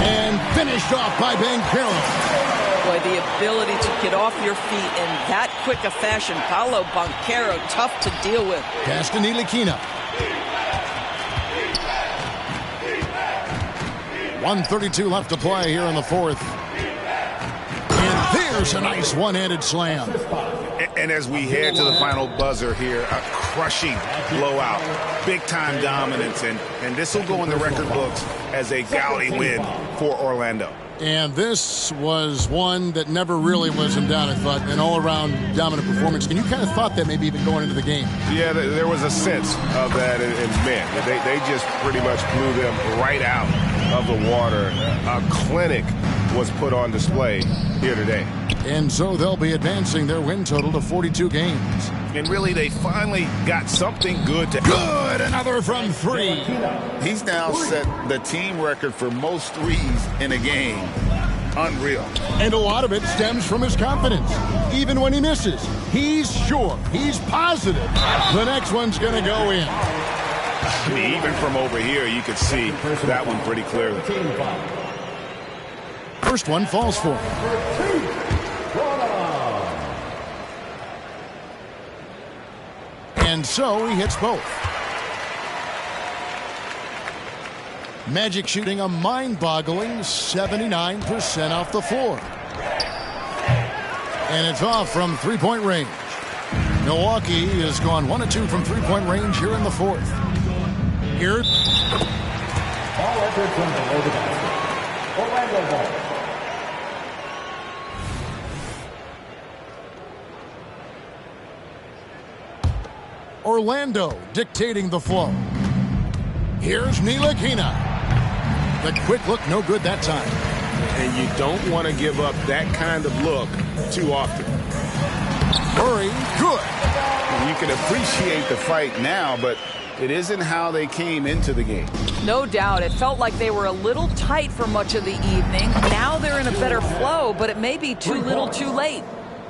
And finished off by Banchero. Boy, the ability to get off your feet in that quick a fashion. Paolo Banchero, tough to deal with. Pass to Ntilikina. 1:32 left to play here in the fourth. And there's a nice one-handed slam. And as we head to the final buzzer here, a crushing blowout, big-time dominance, and this will go in the record books as a gaudy win for Orlando. And this was one that never really was in doubt, I thought, an all-around dominant performance. And you kind of thought that maybe even going into the game. Yeah, there was a sense of that in men. They just pretty much blew them right out of the water. A clinic was put on display here today. And so they'll be advancing their win total to 42 games. And really, they finally got something good to... Good! Another from 3. He's now set the team record for most threes in a game. Unreal. And a lot of it stems from his confidence. Even when he misses, he's sure, he's positive the next one's going to go in. I mean, even from over here, you could see that one pretty clearly. First one falls for him. And so he hits both. Magic shooting a mind-boggling 79% off the floor. And it's off from three-point range. Milwaukee has gone 1 of 2 from three-point range here in the fourth. Here. Ball entered from below the basket. Orlando ball. Orlando dictating the flow. Here's Ntilikina. The quick look, no good that time. And you don't want to give up that kind of look too often. Murray, good. You can appreciate the fight now, but it isn't how they came into the game. No doubt. It felt like they were a little tight for much of the evening. Now they're in a better flow, but it may be too little too late.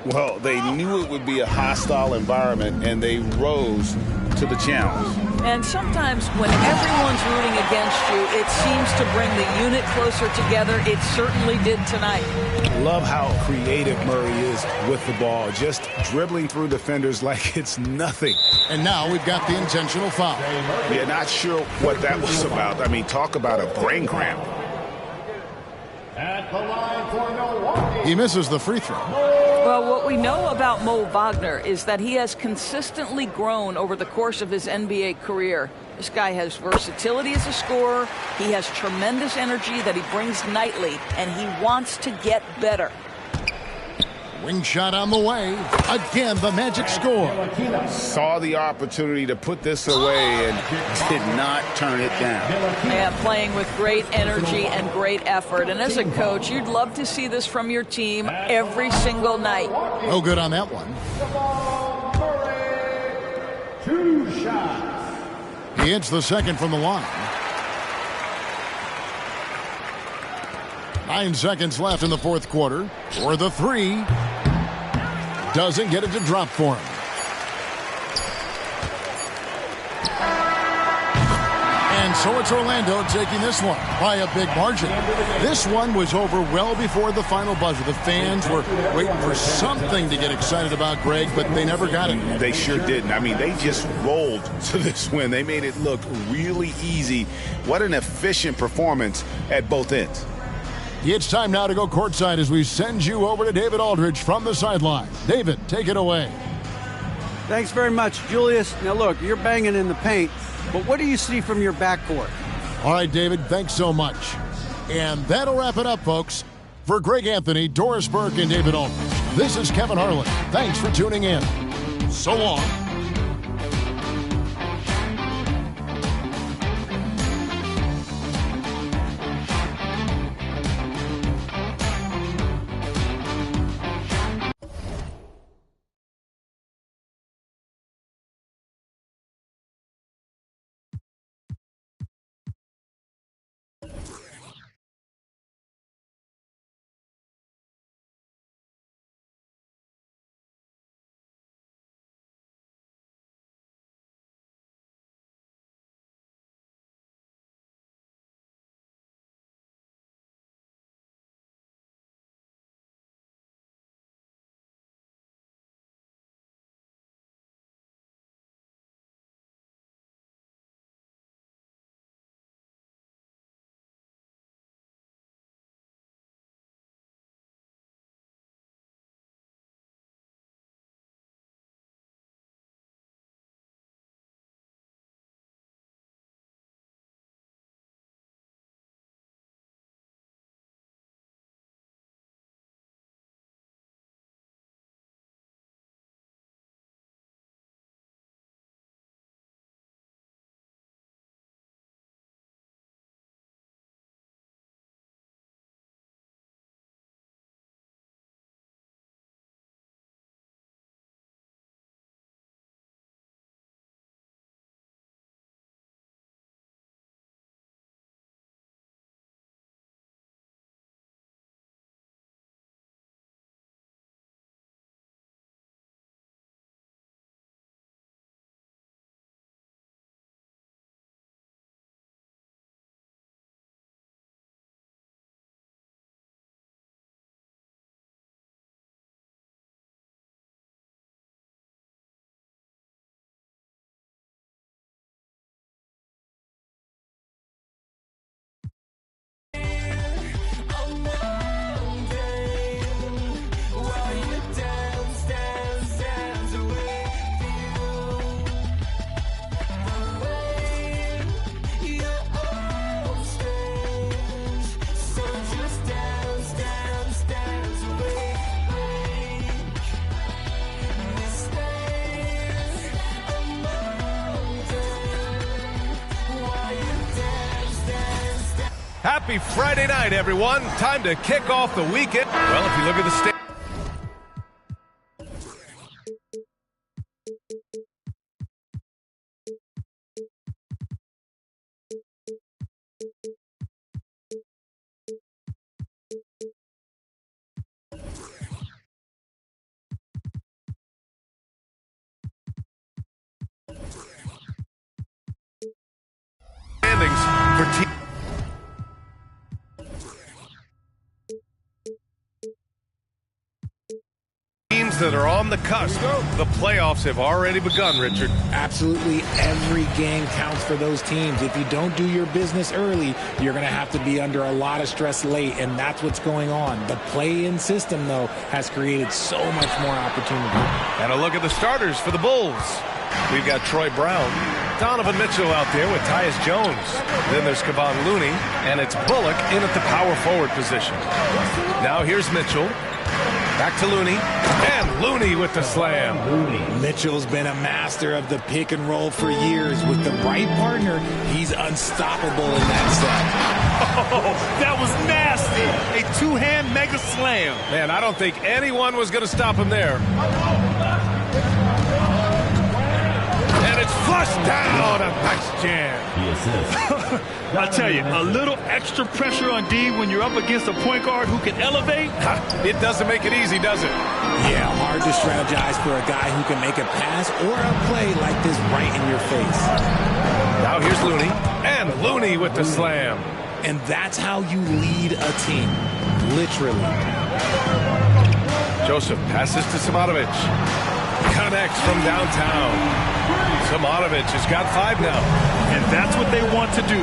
Well, they knew it would be a hostile environment, and they rose to the challenge. And sometimes when everyone's rooting against you, it seems to bring the unit closer together. It certainly did tonight. Love how creative Murray is with the ball, just dribbling through defenders like it's nothing. And now we've got the intentional foul. Yeah, not sure what that was about. I mean, talk about a brain cramp. At the line for Milwaukee. He misses the free throw. Well, what we know about Mo Wagner is that he has consistently grown over the course of his NBA career. This guy has versatility as a scorer. He has tremendous energy that he brings nightly, and he wants to get better. Wing shot on the way. Again, the Magic score. Saw the opportunity to put this away and did not turn it down. Yeah, playing with great energy and great effort. And as a coach, you'd love to see this from your team every single night. No good on that one. 2 shots. He hits the second from the line. 9 seconds left in the fourth quarter. For the three. Doesn't get it to drop for him. And so it's Orlando taking this one by a big margin. This one was over well before the final buzzer. The fans were waiting for something to get excited about, Greg, but they never got it. They sure didn't. I mean, they just rolled to this win. They made it look really easy. What an efficient performance at both ends. It's time now to go courtside as we send you over to David Aldridge from the sideline. David, take it away. Thanks very much, Julius. Now, look, you're banging in the paint, but what do you see from your backcourt? All right, David, thanks so much. And that'll wrap it up, folks. For Greg Anthony, Doris Burke, and David Aldridge, this is Kevin Harlan. Thanks for tuning in. So long. Happy Friday night, everyone. Time to kick off the weekend. Well, if you look at the state. teams that are on the cusp. The playoffs have already begun, Richard. Absolutely every game counts for those teams. If you don't do your business early, you're going to have to be under a lot of stress late, and that's what's going on. The play-in system, though, has created so much more opportunity. And a look at the starters for the Bulls. We've got Troy Brown, Donovan Mitchell out there with Tyus Jones. Then there's Kevon Looney, and it's Bullock in at the power forward position. Now here's Mitchell. Back to Looney, and Looney with the slam. Mitchell's been a master of the pick and roll for years. With the right partner, he's unstoppable in that set. Oh, that was nasty. A two-hand mega slam. Man, I don't think anyone was going to stop him there. And it's flushed down. A nice jam. I tell you, a little extra pressure on D when you're up against a point guard who can elevate. It doesn't make it easy, does it? Yeah, hard to strategize for a guy who can make a pass or a play like this right in your face. Now here's Looney, and Looney with the slam. And that's how you lead a team, literally. Joseph passes to Simonovic. Connects from downtown. Simonovic has got 5 now. And that's what they want to do.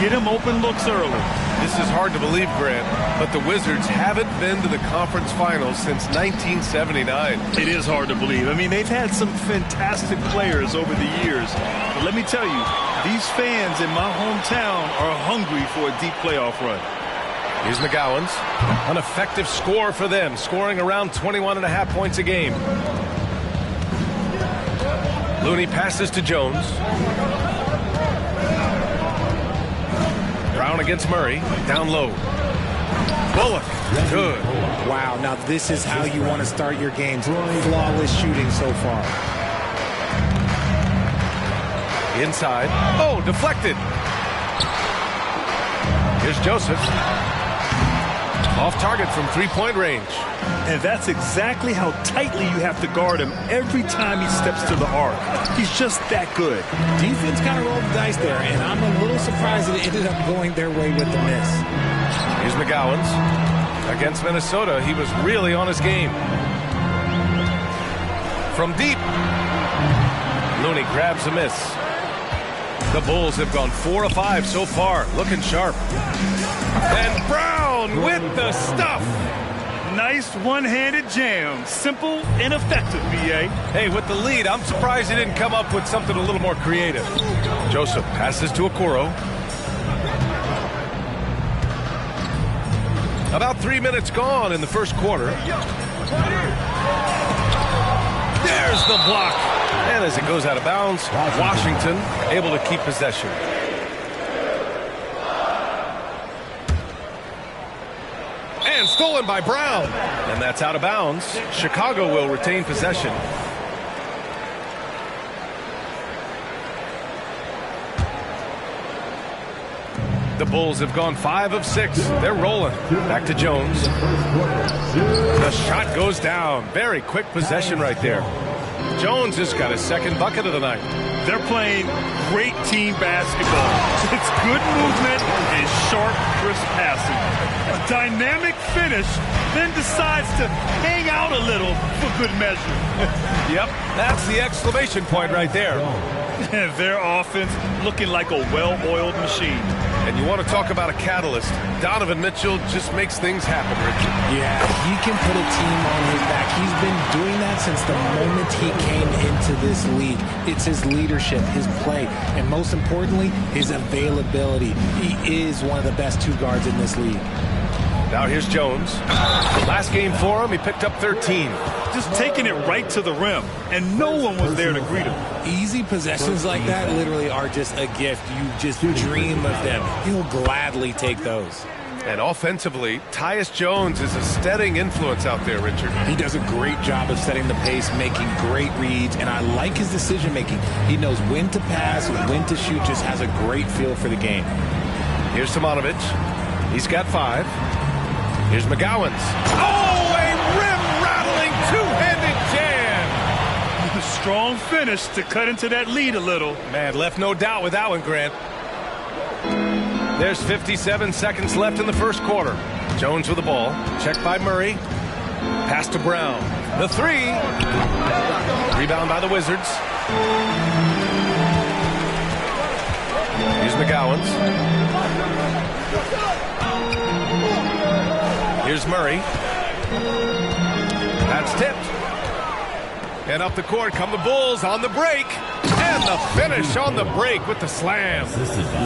Get him open looks early. This is hard to believe, Grant, but the Wizards haven't been to the conference finals since 1979. It is hard to believe. I mean, they've had some fantastic players over the years. But let me tell you, these fans in my hometown are hungry for a deep playoff run. Here's McGowan's. An effective score for them, scoring around 21.5 points a game. Looney passes to Jones. Brown against Murray. Down low. Bullock. Good. Wow, now this is how you want to start your games. Flawless shooting so far. Inside. Oh, deflected. Here's Joseph. Off target from three-point range. And that's exactly how tightly you have to guard him every time he steps to the arc. He's just that good. Defense kind of rolled the dice there, and I'm a little surprised that it ended up going their way with the miss. Here's McGowan's. Against Minnesota, he was really on his game. From deep. Looney grabs a miss. The Bulls have gone 4 of 5 so far, looking sharp. And Brown with the stuff. Nice one-handed jam. Simple and effective, B.A. Hey, with the lead, I'm surprised he didn't come up with something a little more creative. Joseph passes to Okoro. About 3 minutes gone in the first quarter. There's the block. And as it goes out of bounds, Washington able to keep possession. And stolen by Brown. And that's out of bounds. Chicago will retain possession. The Bulls have gone 5 of 6. They're rolling. Back to Jones. The shot goes down. Very quick possession right there. Jones has got his second bucket of the night. They're playing great team basketball. It's good movement and sharp, crisp passing. A dynamic finish, then decides to hang out a little for good measure. Yep, that's the exclamation point right there. Their offense looking like a well-oiled machine. And you want to talk about a catalyst. Donovan Mitchell just makes things happen, Richard. Yeah, he can put a team on his back. He's been doing that since the moment he came into this league. It's his leadership, his play, and most importantly, his availability. He is one of the best 2 guards in this league. Now here's Jones. Last game for him, he picked up 13. Just taking it right to the rim, and no one was there to greet him. Easy possessions like that literally are just a gift. You just dream of them. He'll gladly take those. And offensively, Tyus Jones is a steadying influence out there, Richard. He does a great job of setting the pace, making great reads, and I like his decision-making. He knows when to pass, when to shoot, just has a great feel for the game. Here's Simonovic. He's got 5. Here's McGowan's. Oh, a rim-rattling two-handed jam. Strong finish to cut into that lead a little. Man, left no doubt with that one, Grant. There's 57 seconds left in the first quarter. Jones with the ball. Checked by Murray. Pass to Brown. The three. Rebound by the Wizards. Here's McGowan's. Here's Murray. That's tipped. And up the court come the Bulls on the break. And the finish on the break with the slam.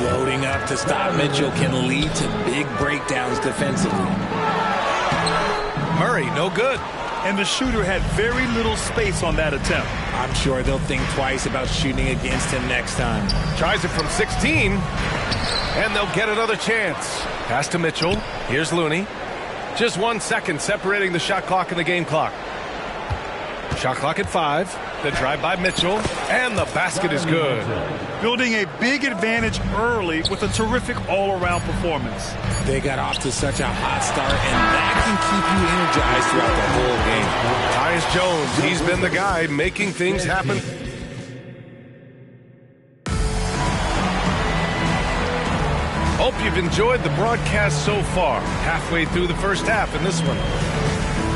Loading up to stop Mitchell can lead to big breakdowns defensively. Murray, no good. And the shooter had very little space on that attempt. I'm sure they'll think twice about shooting against him next time. Tries it from 16. And they'll get another chance. Pass to Mitchell. Here's Looney. Just 1 second separating the shot clock and the game clock. Shot clock at 5. The drive by Mitchell. And the basket is good. Building a big advantage early with a terrific all-around performance. They got off to such a hot start, and that can keep you energized throughout the whole game. Tyus Jones, he's been the guy making things happen. Hope you've enjoyed the broadcast so far. Halfway through the first half in this one.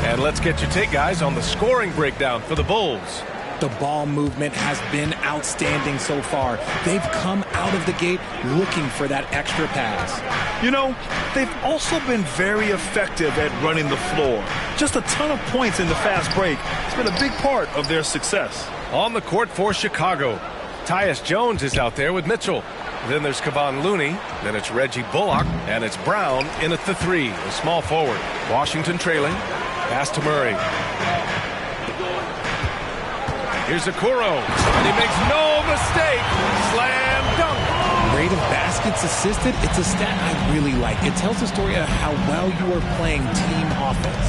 And let's get your take, guys, on the scoring breakdown for the Bulls. The ball movement has been outstanding so far. They've come out of the gate looking for that extra pass. You know, they've also been very effective at running the floor. Just a ton of points in the fast break. It's been a big part of their success. On the court for Chicago, Tyus Jones is out there with Mitchell. Then there's Kevon Looney. Then it's Reggie Bullock. And it's Brown in at the 3, a small forward. Washington trailing. Pass to Murray. Here's Okoro, and he makes no mistake. Slam dunk. Rate of baskets assisted, it's a stat I really like. It tells a story of how well you are playing team offense.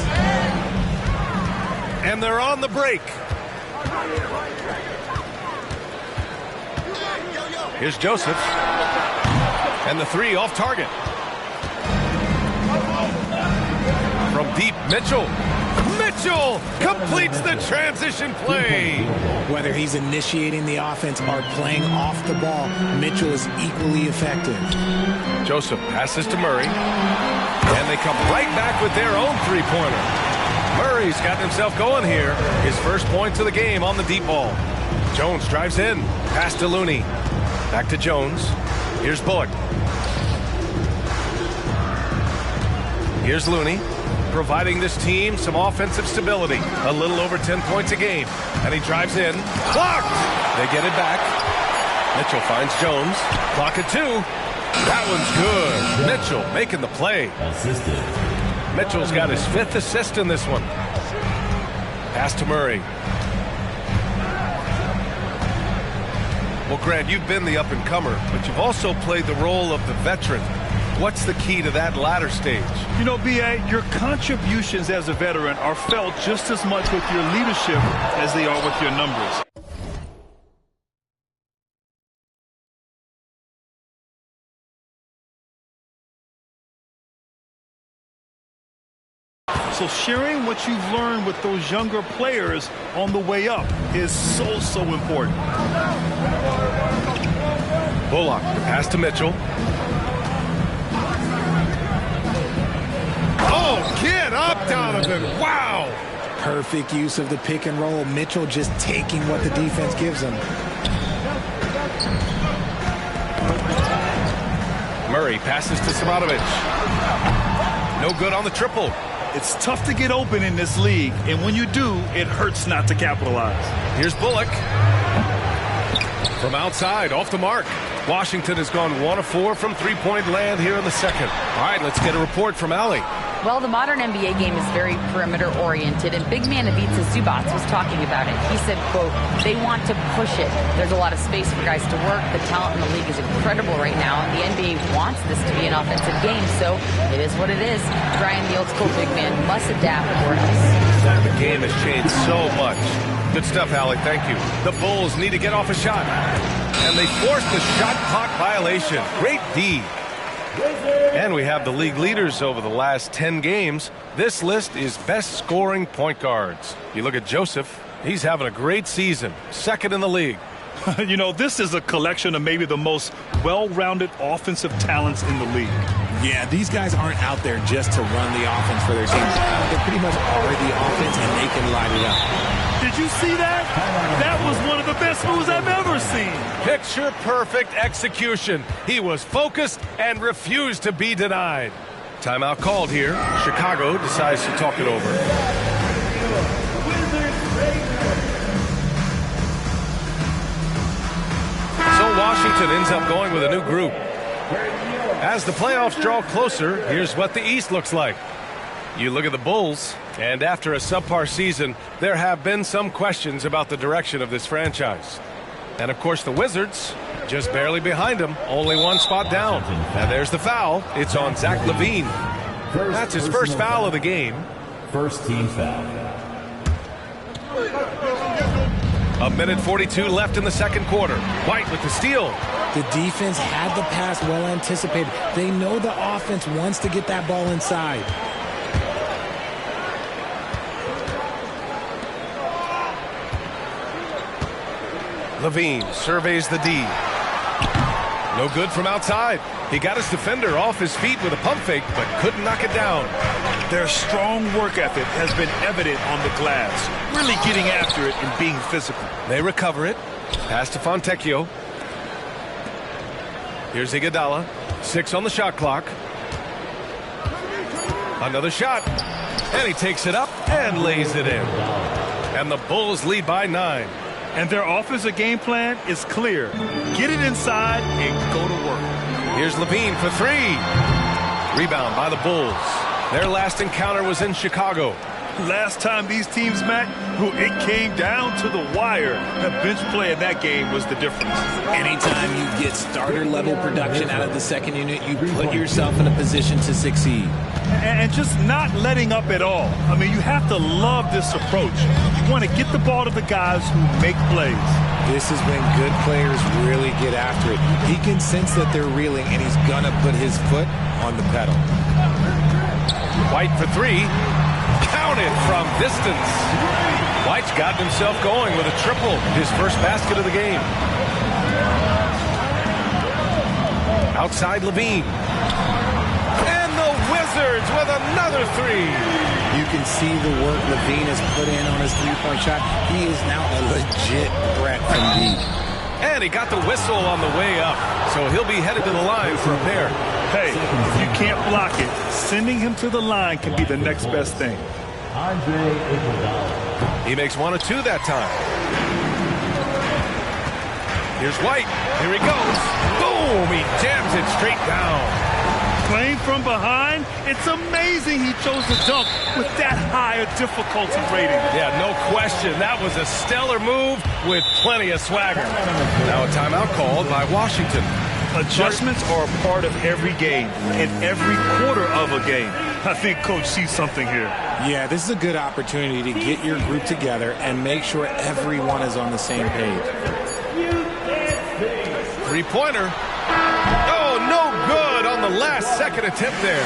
And they're on the break. Here's Joseph. And the 3 off target. From deep, Mitchell. Mitchell completes the transition play. Whether he's initiating the offense or playing off the ball, Mitchell is equally effective. Joseph passes to Murray. And they come right back with their own three-pointer. Murray's got himself going here. His first points of the game on the deep ball. Jones drives in. Pass to Looney. Back to Jones. Here's Bullock. Here's Looney, providing this team some offensive stability. A little over 10 points a game. And he drives in. Blocked! They get it back. Mitchell finds Jones. Clock at 2. That one's good. Mitchell making the play. Assisted. Mitchell's got his 5th assist in this one. Pass to Murray. Well, Grant, you've been the up-and-comer, but you've also played the role of the veteran. What's the key to that latter stage? You know, B.A., your contributions as a veteran are felt just as much with your leadership as they are with your numbers. So sharing what you've learned with those younger players on the way up is so important. Bullock, pass to Mitchell. Oh, get up, Donovan. Wow. Perfect use of the pick and roll. Mitchell just taking what the defense gives him. Murray passes to Samatovich. No good on the triple. It's tough to get open in this league, and when you do, it hurts not to capitalize. Here's Bullock. From outside, off the mark. Washington has gone 1 of 4 from three-point land here in the second. All right, let's get a report from Allie. Well, the modern NBA game is very perimeter-oriented, and big man Ivica Zubac was talking about it. He said, quote, they want to push it. There's a lot of space for guys to work. The talent in the league is incredible right now, and the NBA wants this to be an offensive game, so it is what it is. Brian, the old-school big man, must adapt or else. The game has changed so much. Good stuff, Allie. Thank you. The Bulls need to get off a shot, and they forced the shot clock violation. Great D. And we have the league leaders over the last 10 games. This list is best scoring point guards. You look at Joseph, he's having a great season, second in the league. You know, this is a collection of maybe the most well-rounded offensive talents in the league. Yeah, these guys aren't out there just to run the offense for their team. They pretty much are the offense, and they can light it up. Did you see that? That was one of the best moves I've ever seen. Picture-perfect execution. He was focused and refused to be denied. Timeout called here. Chicago decides to talk it over. So Washington ends up going with a new group. As the playoffs draw closer, here's what the East looks like. You look at the Bulls, and after a subpar season, there have been some questions about the direction of this franchise. And of course the Wizards, just barely behind them, only one spot down. And there's the foul. It's on Zach LaVine. That's his first foul of the game. First team foul. A minute 42 left in the second quarter. White with the steal. The defense had the pass well anticipated. They know the offense wants to get that ball inside. LaVine surveys the D. No good from outside. He got his defender off his feet with a pump fake, but couldn't knock it down. Their strong work ethic has been evident on the glass, really getting after it and being physical. They recover it. Pass to Fontecchio. Here's Iguodala. 6 on the shot clock. Another shot. And he takes it up and lays it in. And the Bulls lead by 9. And their offensive game plan is clear. Get it inside and go to work. Here's LaVine for 3. Rebound by the Bulls. Their last encounter was in Chicago. Last time these teams met, it came down to the wire. The bench play in that game was the difference. Anytime you get starter-level production out of the second unit, you put yourself in a position to succeed. And just not letting up at all. I mean, you have to love this approach. You want to get the ball to the guys who make plays. This is when good players really get after it. He can sense that they're reeling, and he's going to put his foot on the pedal. White for 3. Counted from distance. White's got himself going with a triple, his first basket of the game. Outside LaVine. And the Wizards with another 3. You can see the work LaVine has put in on his three-point shot. He is now a legit threat from deep. And he got the whistle on the way up, so he'll be headed to the line for a pair. Hey, if you can't block it, sending him to the line can be the next best thing. He makes 1 of 2 that time. Here's White. Here he goes. Boom! He jams it straight down. Playing from behind, it's amazing he chose to dunk with that high a difficulty rating. Yeah, no question. That was a stellar move with plenty of swagger. Now a timeout called by Washington. Adjustments are a part of every game and every quarter of a game. I think Coach sees something here. Yeah, this is a good opportunity to get your group together and make sure everyone is on the same page. Three-pointer. Oh, no good on the last second attempt there.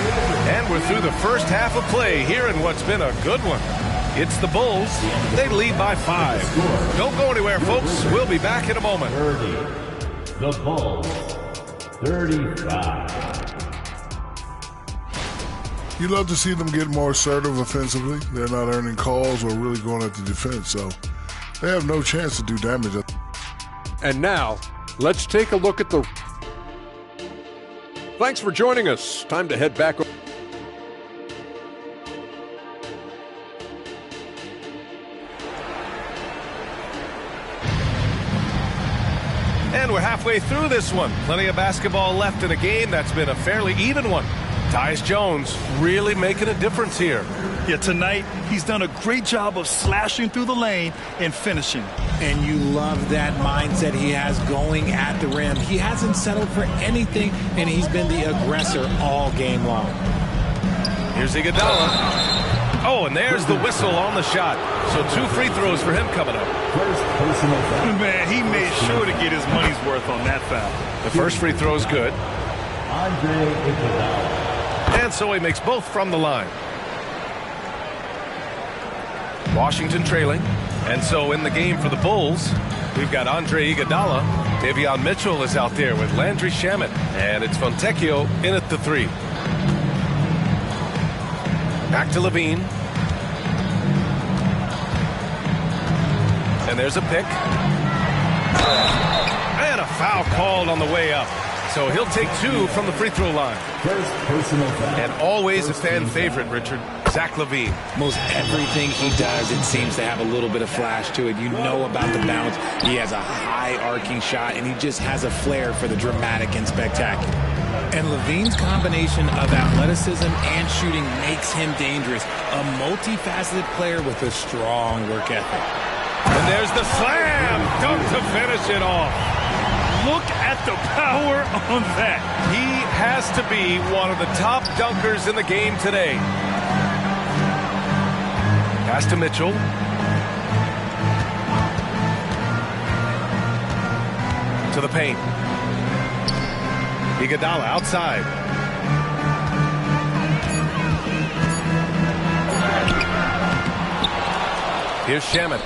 And we're through the first half of play here in what's been a good one. It's the Bulls. They lead by 5. Don't go anywhere, folks. We'll be back in a moment. 30. The Bulls. 35. You love to see them get more assertive offensively. They're not earning calls or really going at the defense, so they have no chance to do damage. And now, let's take a look at the... Thanks for joining us. Time to head back... And we're halfway through this one. Plenty of basketball left in a game that's been a fairly even one. Tyus Jones really making a difference here. Yeah, tonight he's done a great job of slashing through the lane and finishing. And you love that mindset he has going at the rim. He hasn't settled for anything, and he's been the aggressor all game long. Here's Iguodala. Oh, and there's the whistle on the shot. So 2 free throws for him coming up. Man, he made sure to get his money's worth on that foul. The first free throw is good. And so he makes both from the line. Washington trailing. And so in the game for the Bulls, we've got Andre Iguodala. Davion Mitchell is out there with Landry Shamet, and it's Fontecchio in at the 3. Back to Levine. And there's a pick. And a foul called on the way up. So he'll take 2 from the free throw line. And always a fan favorite, Richard, Zach LaVine. Most everything he does, it seems to have a little bit of flash to it. You know about the bounce. He has a high arcing shot, and he just has a flair for the dramatic and spectacular. And LaVine's combination of athleticism and shooting makes him dangerous. A multifaceted player with a strong work ethic. And there's the slam dunk to finish it off. Look at the power on that. He has to be one of the top dunkers in the game today. Pass to Mitchell. To the paint. Iguodala outside. Here's Shamet.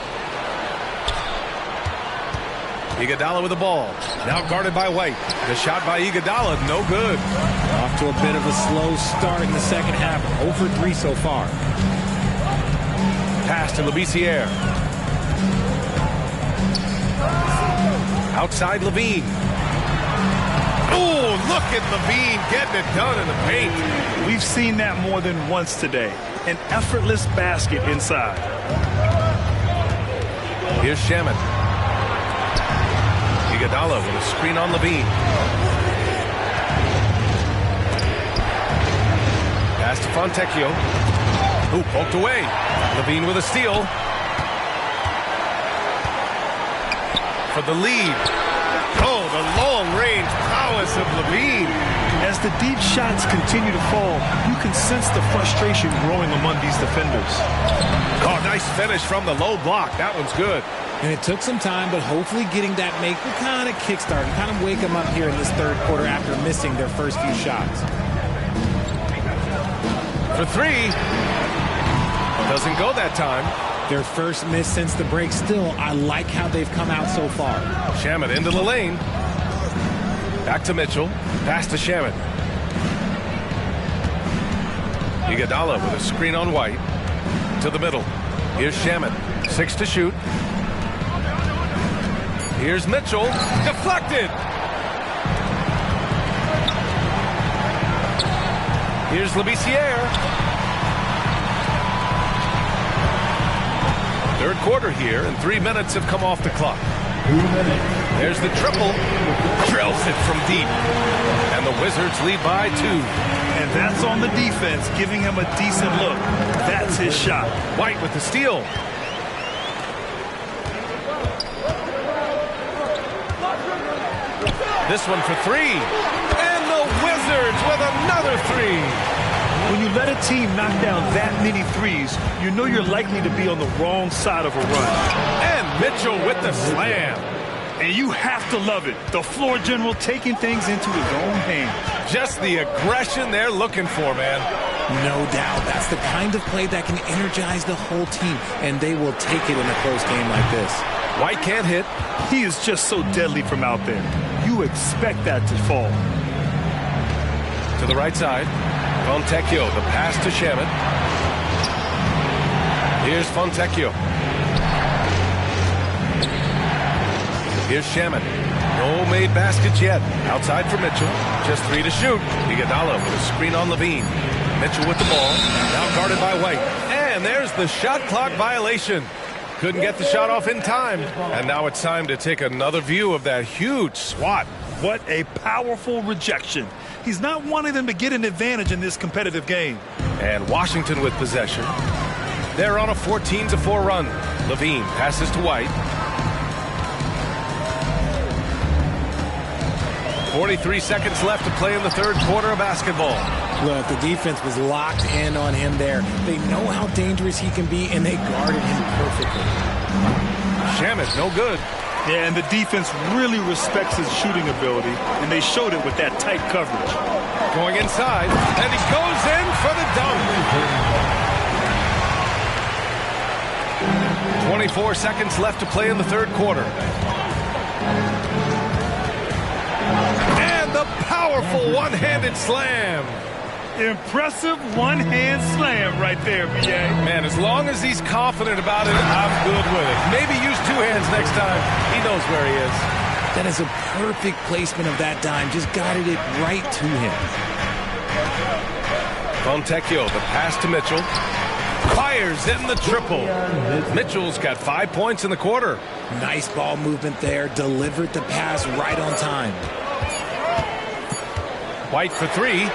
Iguodala with the ball. Now guarded by White. The shot by Iguodala, no good. Off to a bit of a slow start in the second half. 0 for 3 so far. Pass to Labissiere. Outside Levine. Oh, look at Levine getting it done in the paint. We've seen that more than once today. An effortless basket inside. Here's Shamet. Iguodala with a screen on Levine. Pass to Fontecchio. Who poked away. Levine with a steal. For the lead. Oh, the long-range prowess of Levine. As the deep shots continue to fall, you can sense the frustration growing among these defenders. Oh, nice finish from the low block. That one's good. And it took some time, but hopefully getting that make will kind of kickstart and kind of wake them up here in this third quarter after missing their first few shots. For 3. Doesn't go that time. Their first miss since the break. Still, I like how they've come out so far. Shamet into the lane. Back to Mitchell. Pass to Shamet. Iguodala with a screen on White. To the middle. Here's Shamet. 6 to shoot. Here's Mitchell. Deflected. Here's Labissiere. Third quarter here, and 3 minutes have come off the clock. There's the triple. Drills it from deep. And the Wizards lead by 2. And that's on the defense, giving him a decent look. That's his shot. White with the steal. This one for 3. And the Wizards with another 3. When you let a team knock down that many threes, you know you're likely to be on the wrong side of a run. And Mitchell with the slam. And you have to love it. The floor general taking things into his own hands. Just the aggression they're looking for, man. No doubt. That's the kind of play that can energize the whole team, and they will take it in a close game like this. White can't hit. He is just so deadly from out there. You expect that to fall. To the right side. Fontecchio, the pass to Shamet. Here's Fontecchio. Here's Shamet. No made baskets yet. Outside for Mitchell. Just 3 to shoot. Iguodala with a screen on Levine. Mitchell with the ball. Now guarded by White. And there's the shot clock violation. Couldn't get the shot off in time. And now it's time to take another view of that huge swat. What a powerful rejection. He's not wanting them to get an advantage in this competitive game. And Washington with possession. They're on a 14-4 run. Levine passes to White. 43 seconds left to play in the third quarter of basketball. Look, the defense was locked in on him there. They know how dangerous he can be, and they guarded him perfectly. Shamet, no good. Yeah, and the defense really respects his shooting ability, and they showed it with that tight coverage. Going inside, and he goes in for the dunk. 24 seconds left to play in the third quarter. powerful one-handed slam. Impressive one-hand slam right there, B.A. Man, as long as he's confident about it, I'm good with it. Maybe use two hands next time. He knows where he is. That is a perfect placement of that dime. Just guided it right to him. Fontecchio, the pass to Mitchell. Fires in the triple. Mitchell's got 5 points in the quarter. Nice ball movement there. Delivered the pass right on time. White for three. Ooh,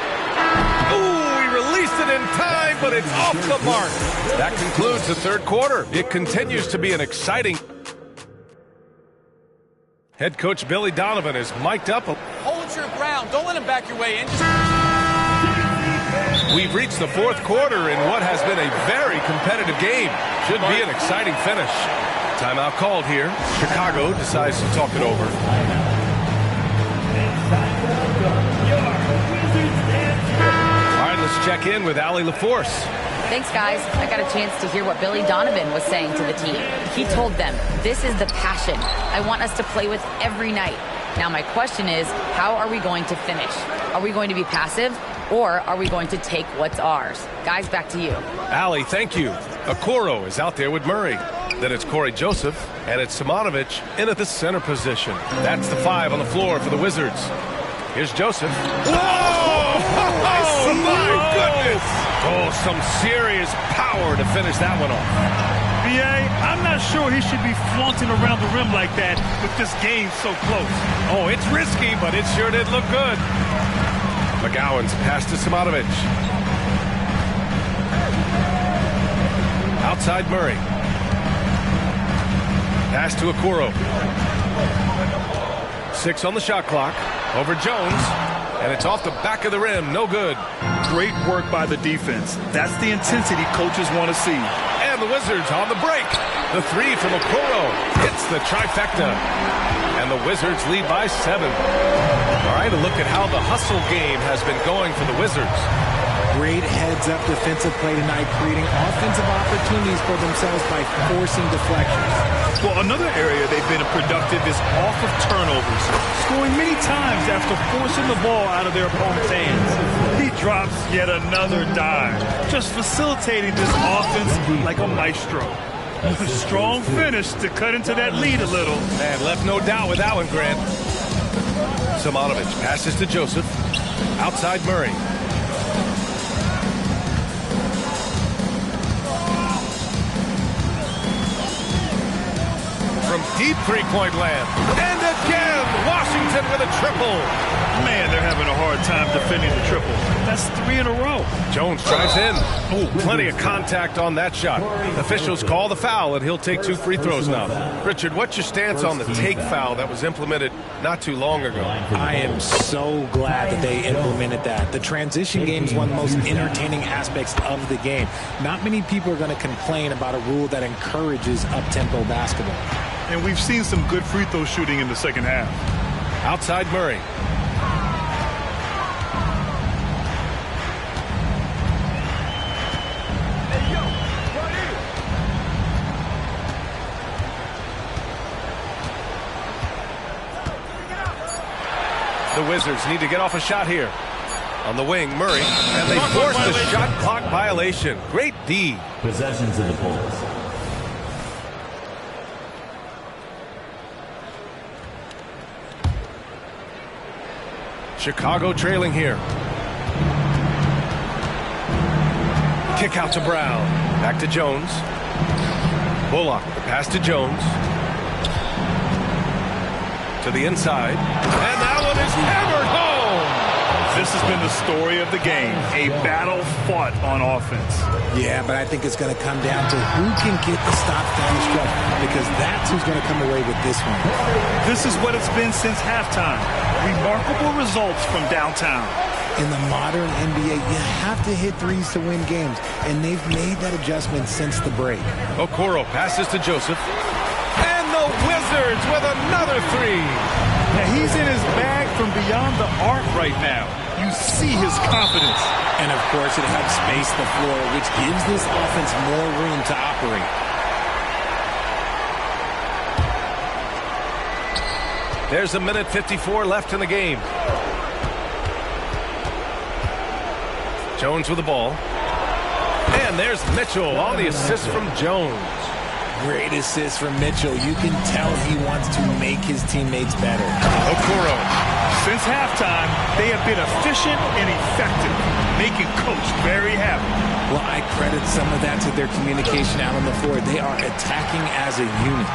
he released it in time, but it's off the mark. That concludes the third quarter. It continues to be an exciting... Head coach Billy Donovan is mic'd up. Hold your ground. Don't let him back your way in. We've reached the fourth quarter in what has been a very competitive game. Should be an exciting finish. Timeout called here. Chicago decides to talk it over. All right, let's check in with Allie LaForce. Thanks, guys. I got a chance to hear what Billy Donovan was saying to the team. He told them, this is the passion I want us to play with every night. Now, my question is, how are we going to finish? Are we going to be passive, or are we going to take what's ours? Guys, back to you. Allie, thank you. Okoro is out there with Murray. Then it's Corey Joseph, and it's Simonovic in at the center position. That's the 5 on the floor for the Wizards. Here's Joseph. Whoa! Oh, my goodness! Oh, some serious power to finish that one off. B.A., I'm not sure he should be flaunting around the rim like that with this game so close. Oh, it's risky, but it sure did look good. McGowan's pass to Simonovic. Outside Murray. Pass to Okoro. 6 on the shot clock. Over Jones. And it's off the back of the rim. No good. Great work by the defense. That's the intensity coaches want to see. And the Wizards on the break. The 3 from Okoro hits the trifecta. And the Wizards lead by 7. All right, a look at how the hustle game has been going for the Wizards. Great heads-up defensive play tonight, creating offensive opportunities for themselves by forcing deflections. Well, another area they've been productive is off of turnovers, scoring many times after forcing the ball out of their opponent's hands. He drops yet another dime, just facilitating this offense like a maestro. A strong finish to cut into that lead a little. Man, left no doubt with that one, Grant. Simonovic passes to Joseph. Outside Murray. From deep three-point land. And again, Washington with a triple. Man, they're having a hard time defending the triple. That's 3 in a row. Jones drives in. Oh, plenty of contact on that shot. Officials call the foul, and he'll take 2 free throws now. Richard, what's your stance on the take foul that was implemented not too long ago? I am so glad that they implemented that. The transition game is one of the most entertaining aspects of the game. Not many people are going to complain about a rule that encourages up-tempo basketball. And we've seen some good free throw shooting in the second half. Outside Murray. The Wizards need to get off a shot here. On the wing, Murray, and they force the shot clock violation. Great D. Possession to the Bulls. Chicago trailing here. Kick out to Brown. Back to Jones. Bullock, the pass to Jones. To the inside. And that one is hammered home. This has been the story of the game. A battle fought on offense. Yeah, but I think it's going to come down to who can get the stops down the stretch, because that's who's going to come away with this one. This is what it's been since halftime. Remarkable results from downtown. In the modern NBA, you have to hit threes to win games, and they've made that adjustment since the break. Okoro passes to Joseph. And the Wizards with another 3. Now, he's in his bag from beyond the arc right now. You see his confidence. And, of course, it helps space the floor, which gives this offense more room to operate. There's a minute 54 left in the game. Jones with the ball. And there's Mitchell on the assist from Jones. Great assist from Mitchell. You can tell he wants to make his teammates better. Okoro. Since halftime, they have been efficient and effective, making Coach very happy. Well, I credit some of that to their communication out on the floor. They are attacking as a unit.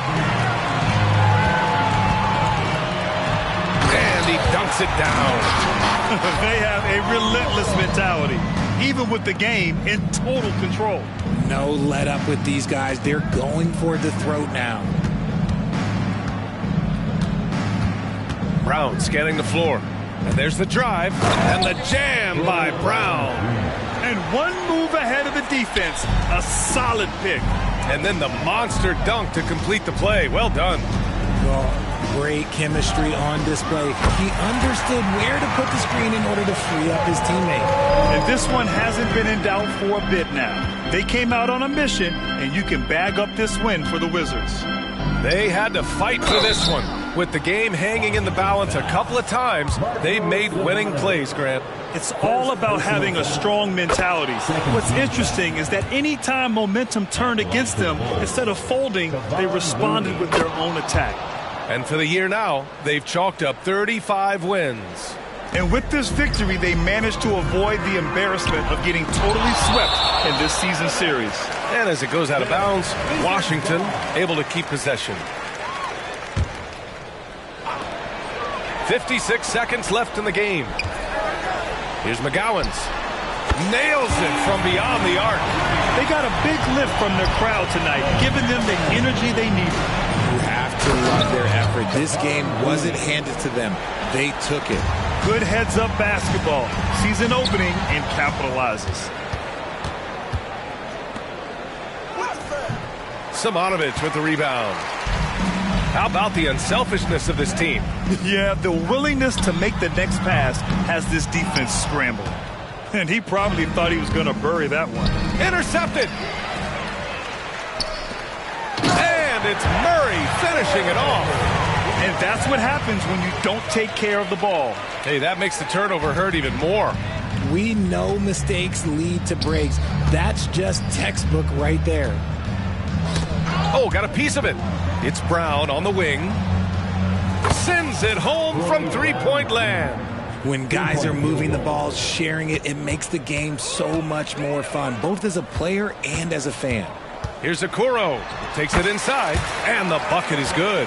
And he dunks it down. They have a relentless mentality, even with the game in total control. No let up with these guys. They're going for the throat now. Brown scanning the floor. And there's the drive. And the jam by Brown. And one move ahead of the defense. A solid pick. And then the monster dunk to complete the play. Well done. Oh, great chemistry on display. He understood where to put the screen in order to free up his teammate. And this one hasn't been in doubt for a bit now. They came out on a mission, and you can bag up this win for the Wizards. They had to fight for this one. With the game hanging in the balance a couple of times, they made winning plays, Grant. It's all about having a strong mentality. What's interesting is that any time momentum turned against them, instead of folding, they responded with their own attack. And for the year now, they've chalked up 35 wins. And with this victory, they managed to avoid the embarrassment of getting totally swept in this season series. And as it goes out of bounds, Washington able to keep possession. 56 seconds left in the game. Here's McGowens. Nails it from beyond the arc. They got a big lift from their crowd tonight, giving them the energy they needed. You have to love their effort. This game wasn't handed to them. They took it. Good heads-up basketball. Season opening and capitalizes. Simonovic with the rebound. How about the unselfishness of this team? Yeah, the willingness to make the next pass has this defense scrambling. And he probably thought he was going to bury that one. Intercepted. And it's Murray finishing it off. And that's what happens when you don't take care of the ball. Hey, that makes the turnover hurt even more. We know mistakes lead to breaks. That's just textbook right there. Oh, got a piece of it. It's Brown on the wing. Sends it home from three-point land. When guys are moving the ball, sharing it, it makes the game so much more fun, both as a player and as a fan. Here's Okoro. Takes it inside, and the bucket is good.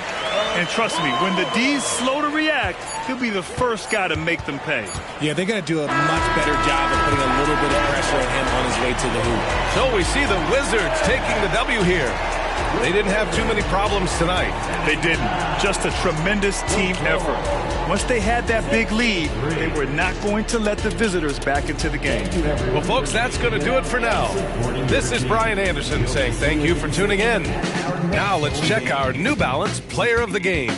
And trust me, when the D's slow to react, he'll be the first guy to make them pay. Yeah, they're going to do a much better job of putting a little bit of pressure on him on his way to the hoop. So we see the Wizards taking the W here. They didn't have too many problems tonight. They didn't. Just a tremendous team effort. Once they had that big lead, they were not going to let the visitors back into the game. Well, folks, that's going to do it for now. This is Brian Anderson saying thank you for tuning in. Now let's check our New Balance Player of the Game.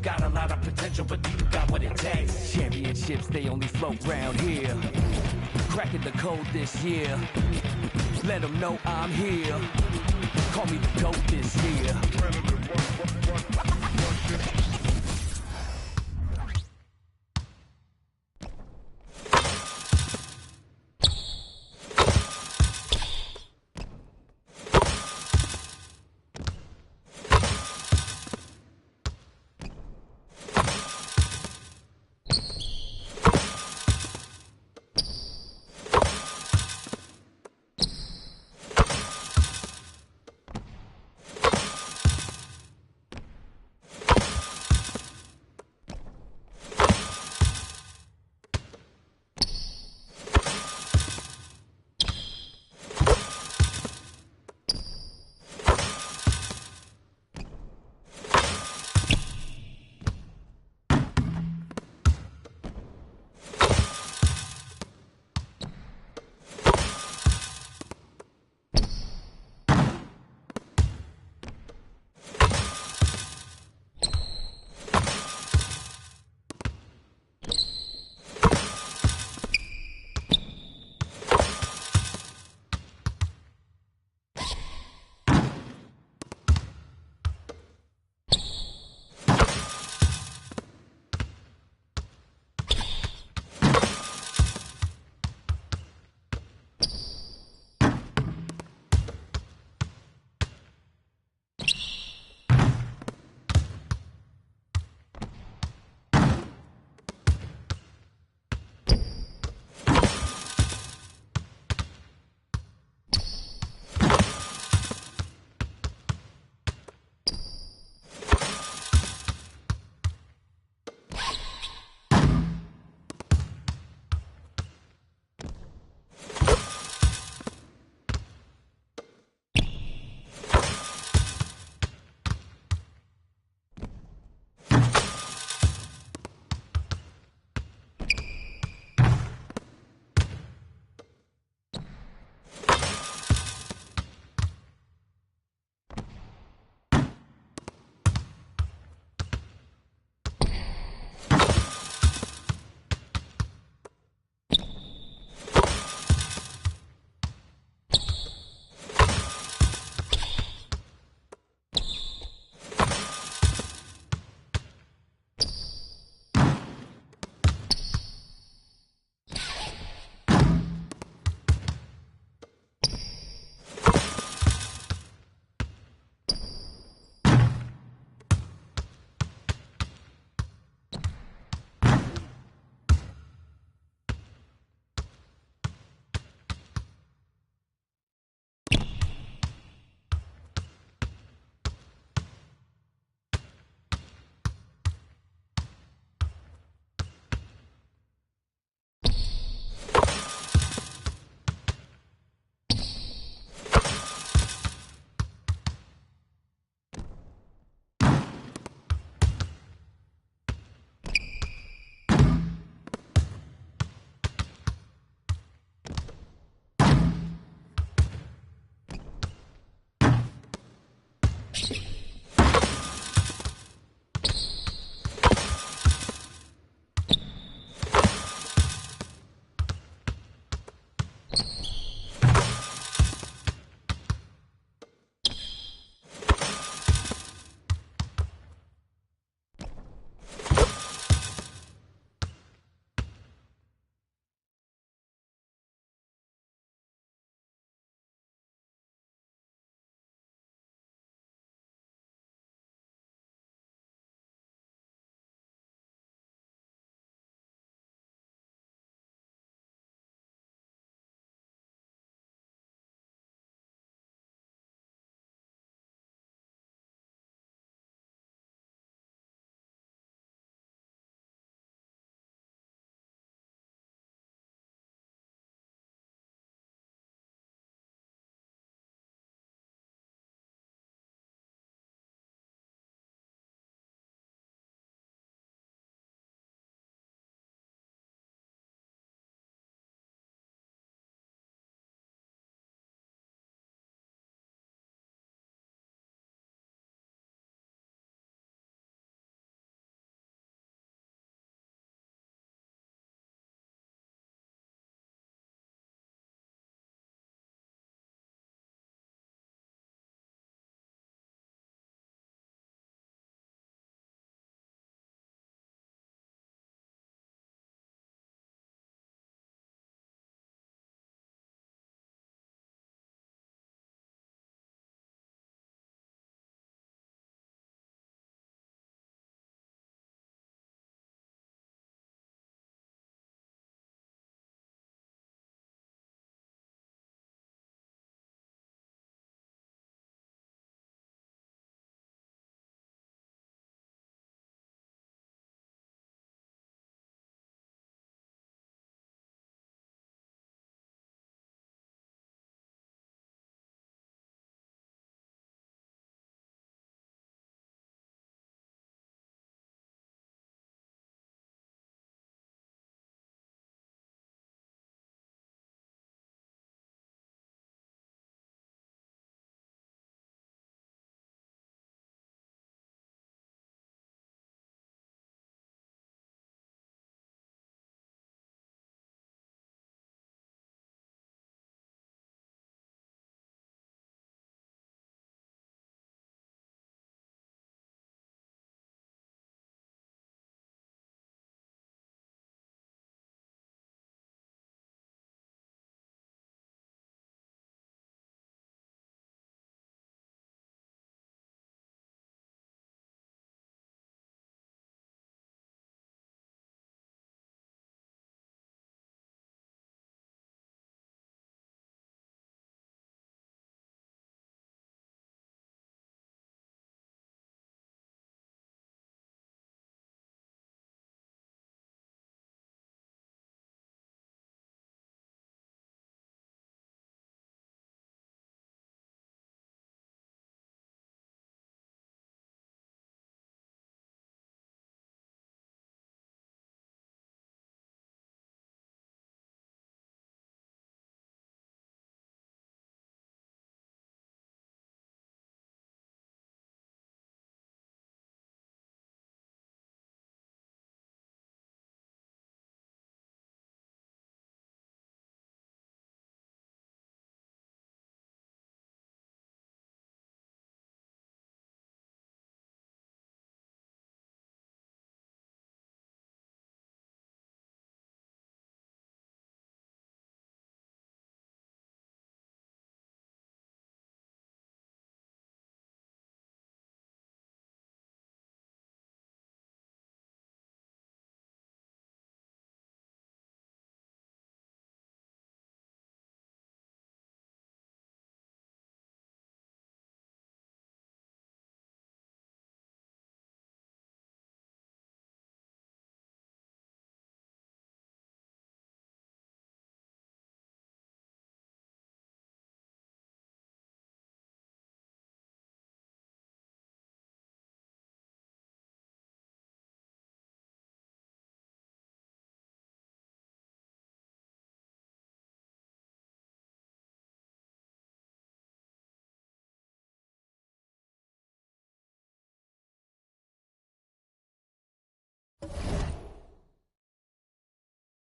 got a lot of potential, but do you got what it takes? Championships, they only float round here. Cracking the code this year. Let them know I'm here.